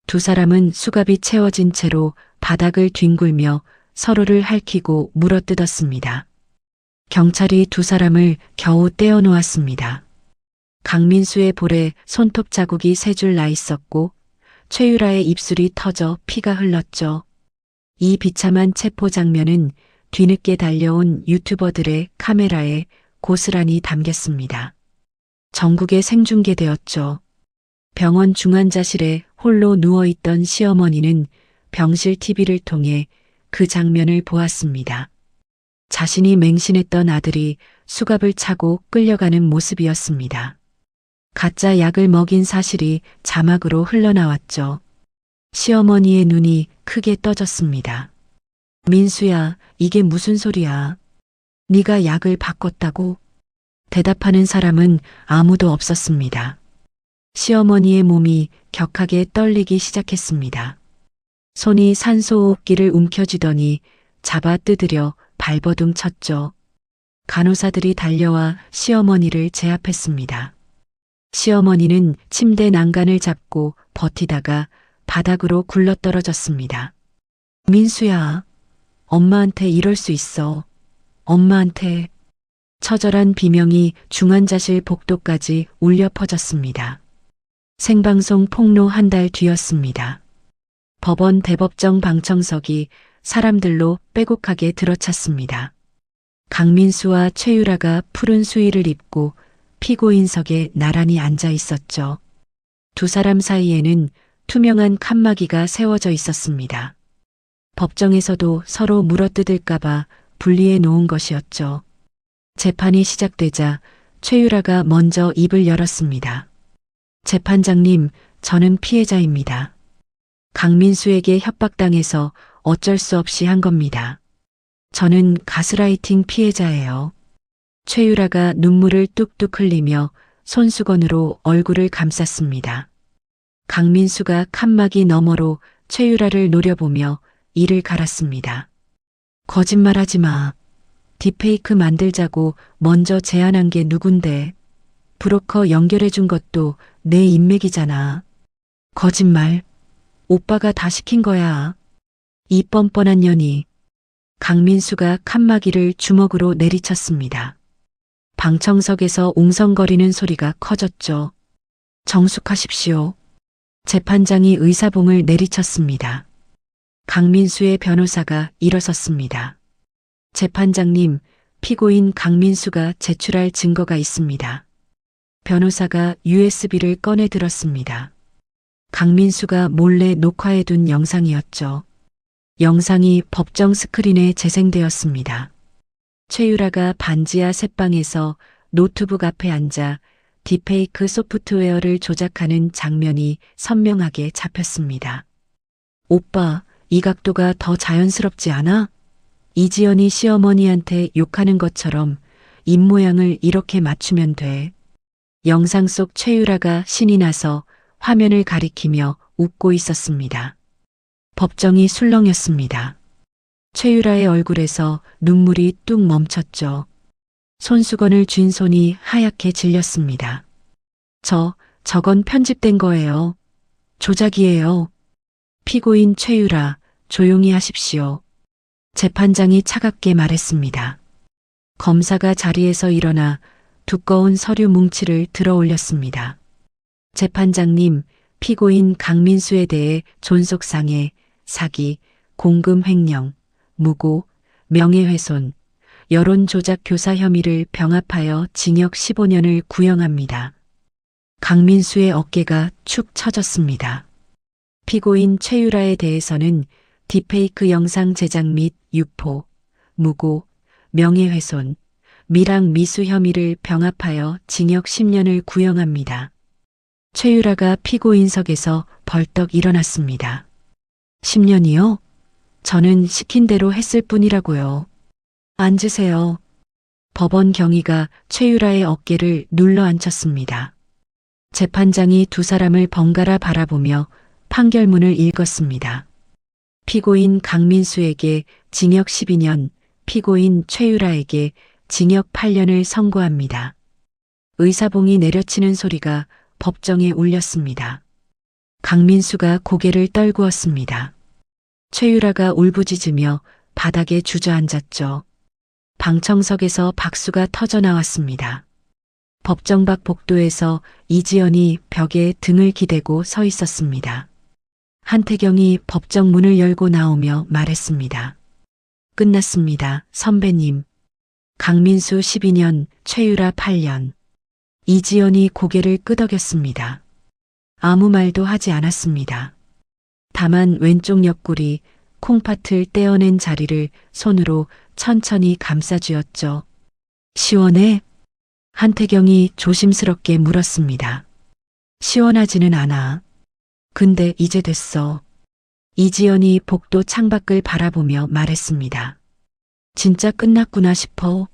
두 사람은 수갑이 채워진 채로 바닥을 뒹굴며 서로를 핥히고 물어뜯었습니다. 경찰이 두 사람을 겨우 떼어놓았습니다. 강민수의 볼에 손톱 자국이 세 줄 나 있었고 최유라의 입술이 터져 피가 흘렀죠. 이 비참한 체포 장면은 뒤늦게 달려온 유튜버들의 카메라에 고스란히 담겼습니다. 전국에 생중계되었죠. 병원 중환자실에 홀로 누워있던 시어머니는 병실 TV를 통해 그 장면을 보았습니다. 자신이 맹신했던 아들이 수갑을 차고 끌려가는 모습이었습니다. 가짜 약을 먹인 사실이 자막으로 흘러나왔죠. 시어머니의 눈이 크게 떠졌습니다. 민수야, 이게 무슨 소리야? 네가 약을 바꿨다고? 대답하는 사람은 아무도 없었습니다. 시어머니의 몸이 격하게 떨리기 시작했습니다. 손이 산소호흡기를 움켜쥐더니 잡아 뜯으려 발버둥 쳤죠. 간호사들이 달려와 시어머니를 제압했습니다. 시어머니는 침대 난간을 잡고 버티다가 바닥으로 굴러떨어졌습니다. 민수야, 엄마한테 이럴 수 있어. 엄마한테. 처절한 비명이 중환자실 복도까지 울려 퍼졌습니다. 생방송 폭로 한 달 뒤였습니다. 법원 대법정 방청석이 사람들로 빼곡하게 들어찼습니다. 강민수와 최유라가 푸른 수의를 입고 피고인석에 나란히 앉아 있었죠. 두 사람 사이에는 투명한 칸막이가 세워져 있었습니다. 법정에서도 서로 물어뜯을까봐 분리해 놓은 것이었죠. 재판이 시작되자 최유라가 먼저 입을 열었습니다. 재판장님, 저는 피해자입니다. 강민수에게 협박당해서 어쩔 수 없이 한 겁니다. 저는 가스라이팅 피해자예요. 최유라가 눈물을 뚝뚝 흘리며 손수건으로 얼굴을 감쌌습니다. 강민수가 칸막이 너머로 최유라를 노려보며 이를 갈았습니다. 거짓말하지 마. 딥페이크 만들자고 먼저 제안한 게 누군데. 브로커 연결해준 것도 내 인맥이잖아. 거짓말. 오빠가 다 시킨 거야. 이 뻔뻔한 년이. 강민수가 칸막이를 주먹으로 내리쳤습니다. 방청석에서 웅성거리는 소리가 커졌죠. 정숙하십시오. 재판장이 의사봉을 내리쳤습니다. 강민수의 변호사가 일어섰습니다. 재판장님, 피고인 강민수가 제출할 증거가 있습니다. 변호사가 USB를 꺼내 들었습니다. 강민수가 몰래 녹화해둔 영상이었죠. 영상이 법정 스크린에 재생되었습니다. 최유라가 반지하 새방에서 노트북 앞에 앉아 딥페이크 소프트웨어를 조작하는 장면이 선명하게 잡혔습니다. 오빠, 이 각도가 더 자연스럽지 않아? 이지연이 시어머니한테 욕하는 것처럼 입모양을 이렇게 맞추면 돼. 영상 속 최유라가 신이 나서 화면을 가리키며 웃고 있었습니다. 법정이 술렁였습니다. 최유라의 얼굴에서 눈물이 뚝 멈췄죠. 손수건을 쥔 손이 하얗게 질렸습니다. 저건 편집된 거예요. 조작이에요. 피고인 최유라, 조용히 하십시오. 재판장이 차갑게 말했습니다. 검사가 자리에서 일어나 두꺼운 서류 뭉치를 들어 올렸습니다. 재판장님, 피고인 강민수에 대해 존속상해, 사기, 공금 횡령, 무고, 명예훼손, 여론조작 교사 혐의를 병합하여 징역 15년을 구형합니다. 강민수의 어깨가 축 처졌습니다. 피고인 최유라에 대해서는 딥페이크 영상 제작 및 유포, 무고, 명예훼손, 미랑 미수 혐의를 병합하여 징역 10년을 구형합니다. 최유라가 피고인석에서 벌떡 일어났습니다. 10년이요? 저는 시킨 대로 했을 뿐이라고요. 앉으세요. 법원 경위가 최유라의 어깨를 눌러 앉혔습니다. 재판장이 두 사람을 번갈아 바라보며 판결문을 읽었습니다. 피고인 강민수에게 징역 12년, 피고인 최유라에게 징역 8년을 선고합니다. 의사봉이 내려치는 소리가 법정에 울렸습니다. 강민수가 고개를 떨구었습니다. 최유라가 울부짖으며 바닥에 주저앉았죠. 방청석에서 박수가 터져 나왔습니다. 법정 밖 복도에서 이지연이 벽에 등을 기대고 서 있었습니다. 한태경이 법정 문을 열고 나오며 말했습니다. 끝났습니다, 선배님. 강민수 12년, 최유라 8년. 이지연이 고개를 끄덕였습니다. 아무 말도 하지 않았습니다. 다만 왼쪽 옆구리 콩팥을 떼어낸 자리를 손으로 천천히 감싸쥐었죠. 시원해? 한태경이 조심스럽게 물었습니다. 시원하지는 않아. 근데 이제 됐어. 이지연이 복도 창밖을 바라보며 말했습니다. 진짜 끝났구나 싶어.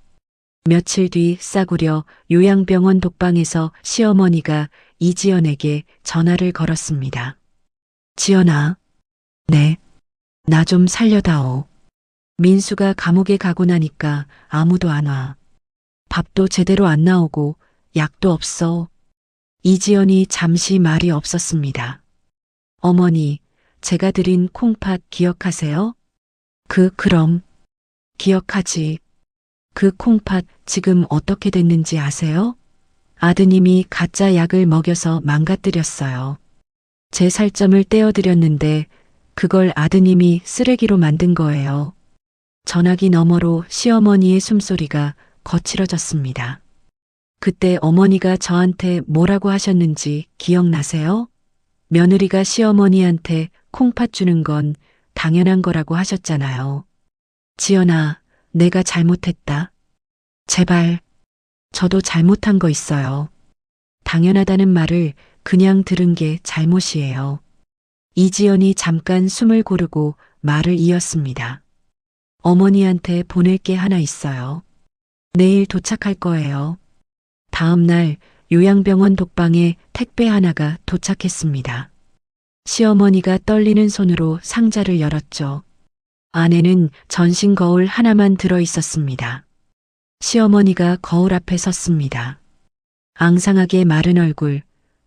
며칠 뒤 싸구려 요양병원 독방에서 시어머니가 이지연에게 전화를 걸었습니다. 지연아. 네. 나 좀 살려다오. 민수가 감옥에 가고 나니까 아무도 안 와. 밥도 제대로 안 나오고 약도 없어. 이지연이 잠시 말이 없었습니다. 어머니, 제가 드린 콩팥 기억하세요? 그럼. 기억하지. 그 콩팥 지금 어떻게 됐는지 아세요? 아드님이 가짜 약을 먹여서 망가뜨렸어요. 제 살점을 떼어드렸는데 그걸 아드님이 쓰레기로 만든 거예요. 전화기 너머로 시어머니의 숨소리가 거칠어졌습니다. 그때 어머니가 저한테 뭐라고 하셨는지 기억나세요? 며느리가 시어머니한테 콩팥 주는 건 당연한 거라고 하셨잖아요. 지연아, 내가 잘못했다. 제발, 저도 잘못한 거 있어요. 당연하다는 말을 그냥 들은 게 잘못이에요. 이지연이 잠깐 숨을 고르고 말을 이었습니다. 어머니한테 보낼 게 하나 있어요. 내일 도착할 거예요. 다음 날 요양병원 독방에 택배 하나가 도착했습니다. 시어머니가 떨리는 손으로 상자를 열었죠. 안에는 전신 거울 하나만 들어 있었습니다. 시어머니가 거울 앞에 섰습니다. 앙상하게 마른 얼굴,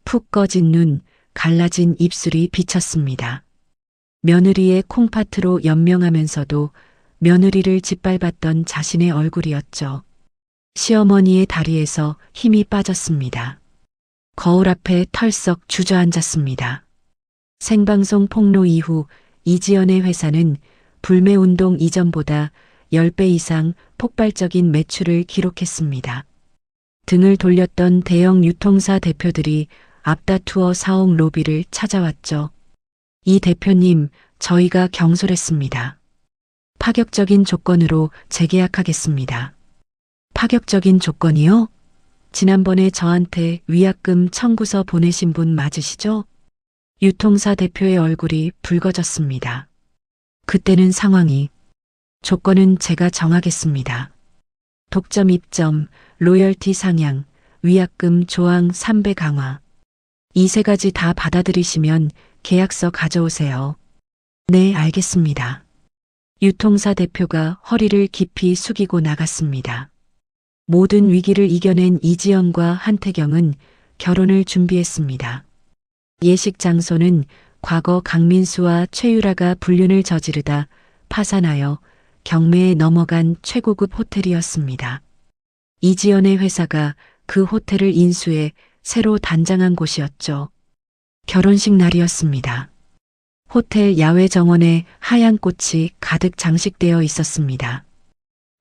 푹 꺼진 눈, 갈라진 입술이 비쳤습니다. 며느리의 콩팥으로 연명하면서도 며느리를 짓밟았던 자신의 얼굴이었죠. 시어머니의 다리에서 힘이 빠졌습니다. 거울 앞에 털썩 주저앉았습니다. 생방송 폭로 이후 이지연의 회사는 불매운동 이전보다 10배 이상 폭발적인 매출을 기록했습니다. 등을 돌렸던 대형 유통사 대표들이 앞다투어 사옥 로비를 찾아왔죠. 이 대표님, 저희가 경솔했습니다. 파격적인 조건으로 재계약하겠습니다. 파격적인 조건이요? 지난번에 저한테 위약금 청구서 보내신 분 맞으시죠? 유통사 대표의 얼굴이 붉어졌습니다. 그때는 상황이 조건은 제가 정하겠습니다. 독점 입점, 로열티 상향, 위약금 조항 3배 강화. 이 세 가지 다 받아들이시면 계약서 가져오세요. 네, 알겠습니다. 유통사 대표가 허리를 깊이 숙이고 나갔습니다. 모든 위기를 이겨낸 이지연과 한태경은 결혼을 준비했습니다. 예식 장소는 과거 강민수와 최유라가 불륜을 저지르다 파산하여 경매에 넘어간 최고급 호텔이었습니다. 이지연의 회사가 그 호텔을 인수해 새로 단장한 곳이었죠. 결혼식 날이었습니다. 호텔 야외 정원에 하얀 꽃이 가득 장식되어 있었습니다.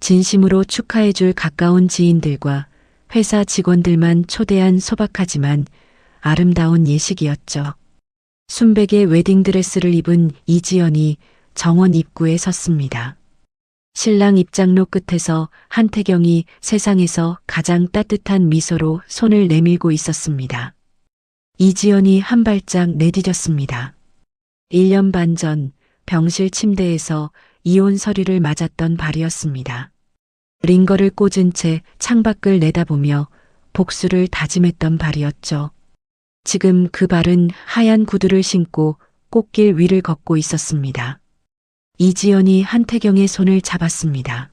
진심으로 축하해줄 가까운 지인들과 회사 직원들만 초대한 소박하지만 아름다운 예식이었죠. 순백의 웨딩드레스를 입은 이지연이 정원 입구에 섰습니다. 신랑 입장로 끝에서 한태경이 세상에서 가장 따뜻한 미소로 손을 내밀고 있었습니다. 이지연이 한 발짝 내디뎠습니다. 1년 반 전 병실 침대에서 이혼 서류를 맞았던 발이었습니다. 링거를 꽂은 채 창밖을 내다보며 복수를 다짐했던 발이었죠. 지금 그 발은 하얀 구두를 신고 꽃길 위를 걷고 있었습니다. 이지연이 한태경의 손을 잡았습니다.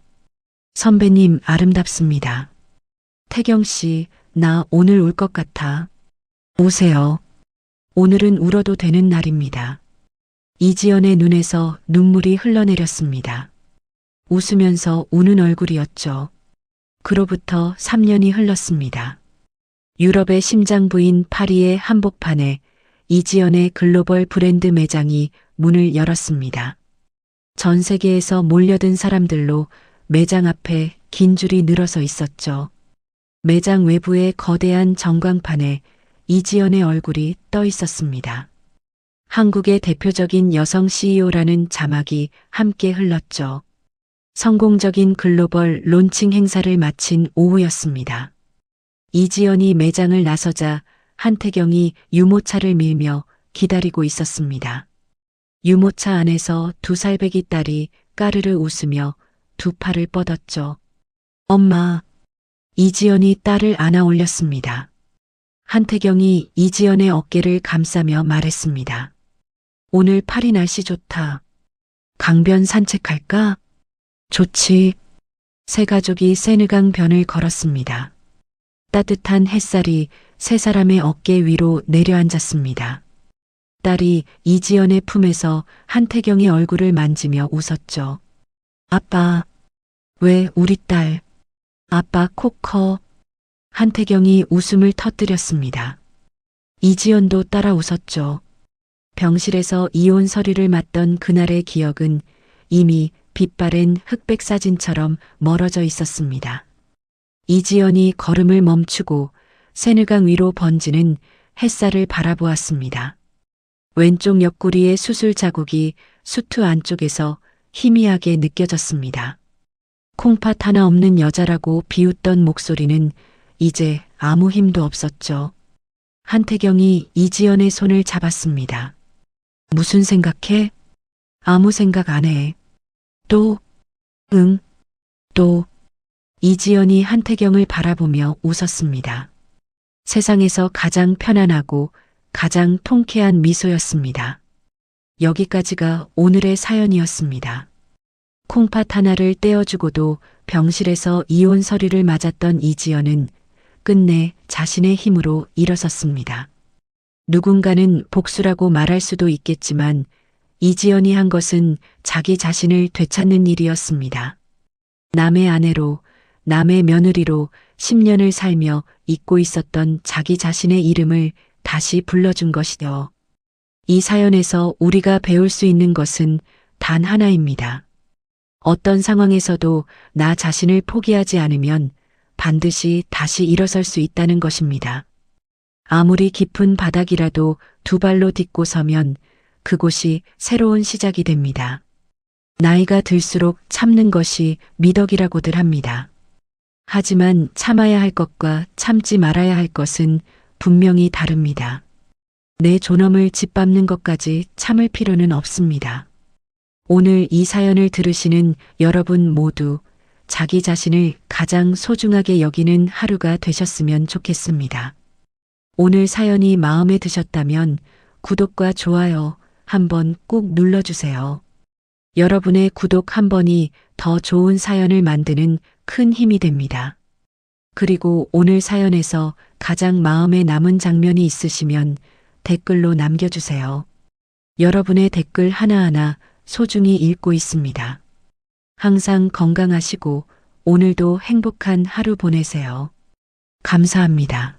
선배님 아름답습니다. 태경 씨, 나 오늘 울 것 같아. 우세요. 오늘은 울어도 되는 날입니다. 이지연의 눈에서 눈물이 흘러내렸습니다. 웃으면서 우는 얼굴이었죠. 그로부터 3년이 흘렀습니다. 유럽의 심장부인 파리의 한복판에 이지연의 글로벌 브랜드 매장이 문을 열었습니다. 전 세계에서 몰려든 사람들로 매장 앞에 긴 줄이 늘어서 있었죠. 매장 외부의 거대한 전광판에 이지연의 얼굴이 떠 있었습니다. 한국의 대표적인 여성 CEO라는 자막이 함께 흘렀죠. 성공적인 글로벌 론칭 행사를 마친 오후였습니다. 이지연이 매장을 나서자 한태경이 유모차를 밀며 기다리고 있었습니다. 유모차 안에서 2살배기 딸이 까르르 웃으며 두 팔을 뻗었죠. 엄마. 이지연이 딸을 안아 올렸습니다. 한태경이 이지연의 어깨를 감싸며 말했습니다. 오늘 파리 날씨 좋다. 강변 산책할까? 좋지. 세 가족이 세느강 변을 걸었습니다. 따뜻한 햇살이 세 사람의 어깨 위로 내려앉았습니다. 딸이 이지연의 품에서 한태경의 얼굴을 만지며 웃었죠. 아빠. 왜 우리 딸. 아빠 코 커. 한태경이 웃음을 터뜨렸습니다. 이지연도 따라 웃었죠. 병실에서 이혼 서류를 맞던 그날의 기억은 이미 빛바랜 흑백 사진처럼 멀어져 있었습니다. 이지연이 걸음을 멈추고 세느강 위로 번지는 햇살을 바라보았습니다. 왼쪽 옆구리의 수술 자국이 수트 안쪽에서 희미하게 느껴졌습니다. 콩팥 하나 없는 여자라고 비웃던 목소리는 이제 아무 힘도 없었죠. 한태경이 이지연의 손을 잡았습니다. 무슨 생각해? 아무 생각 안 해. 또? 응. 또? 이지연이 한태경을 바라보며 웃었습니다. 세상에서 가장 편안하고 가장 통쾌한 미소였습니다. 여기까지가 오늘의 사연이었습니다. 콩팥 하나를 떼어주고도 병실에서 이혼 서류를 맞았던 이지연은 끝내 자신의 힘으로 일어섰습니다. 누군가는 복수라고 말할 수도 있겠지만 이지연이 한 것은 자기 자신을 되찾는 일이었습니다. 남의 아내로, 남의 며느리로 10년을 살며 잊고 있었던 자기 자신의 이름을 다시 불러준 것이죠. 이 사연에서 우리가 배울 수 있는 것은 단 하나입니다. 어떤 상황에서도 나 자신을 포기하지 않으면 반드시 다시 일어설 수 있다는 것입니다. 아무리 깊은 바닥이라도 두 발로 딛고 서면 그곳이 새로운 시작이 됩니다. 나이가 들수록 참는 것이 미덕이라고들 합니다. 하지만 참아야 할 것과 참지 말아야 할 것은 분명히 다릅니다. 내 존엄을 짓밟는 것까지 참을 필요는 없습니다. 오늘 이 사연을 들으시는 여러분 모두 자기 자신을 가장 소중하게 여기는 하루가 되셨으면 좋겠습니다. 오늘 사연이 마음에 드셨다면 구독과 좋아요 한번 꼭 눌러주세요. 여러분의 구독 한 번이 더 좋은 사연을 만드는 큰 힘이 됩니다. 그리고 오늘 사연에서 가장 마음에 남은 장면이 있으시면 댓글로 남겨주세요. 여러분의 댓글 하나하나 소중히 읽고 있습니다. 항상 건강하시고 오늘도 행복한 하루 보내세요. 감사합니다.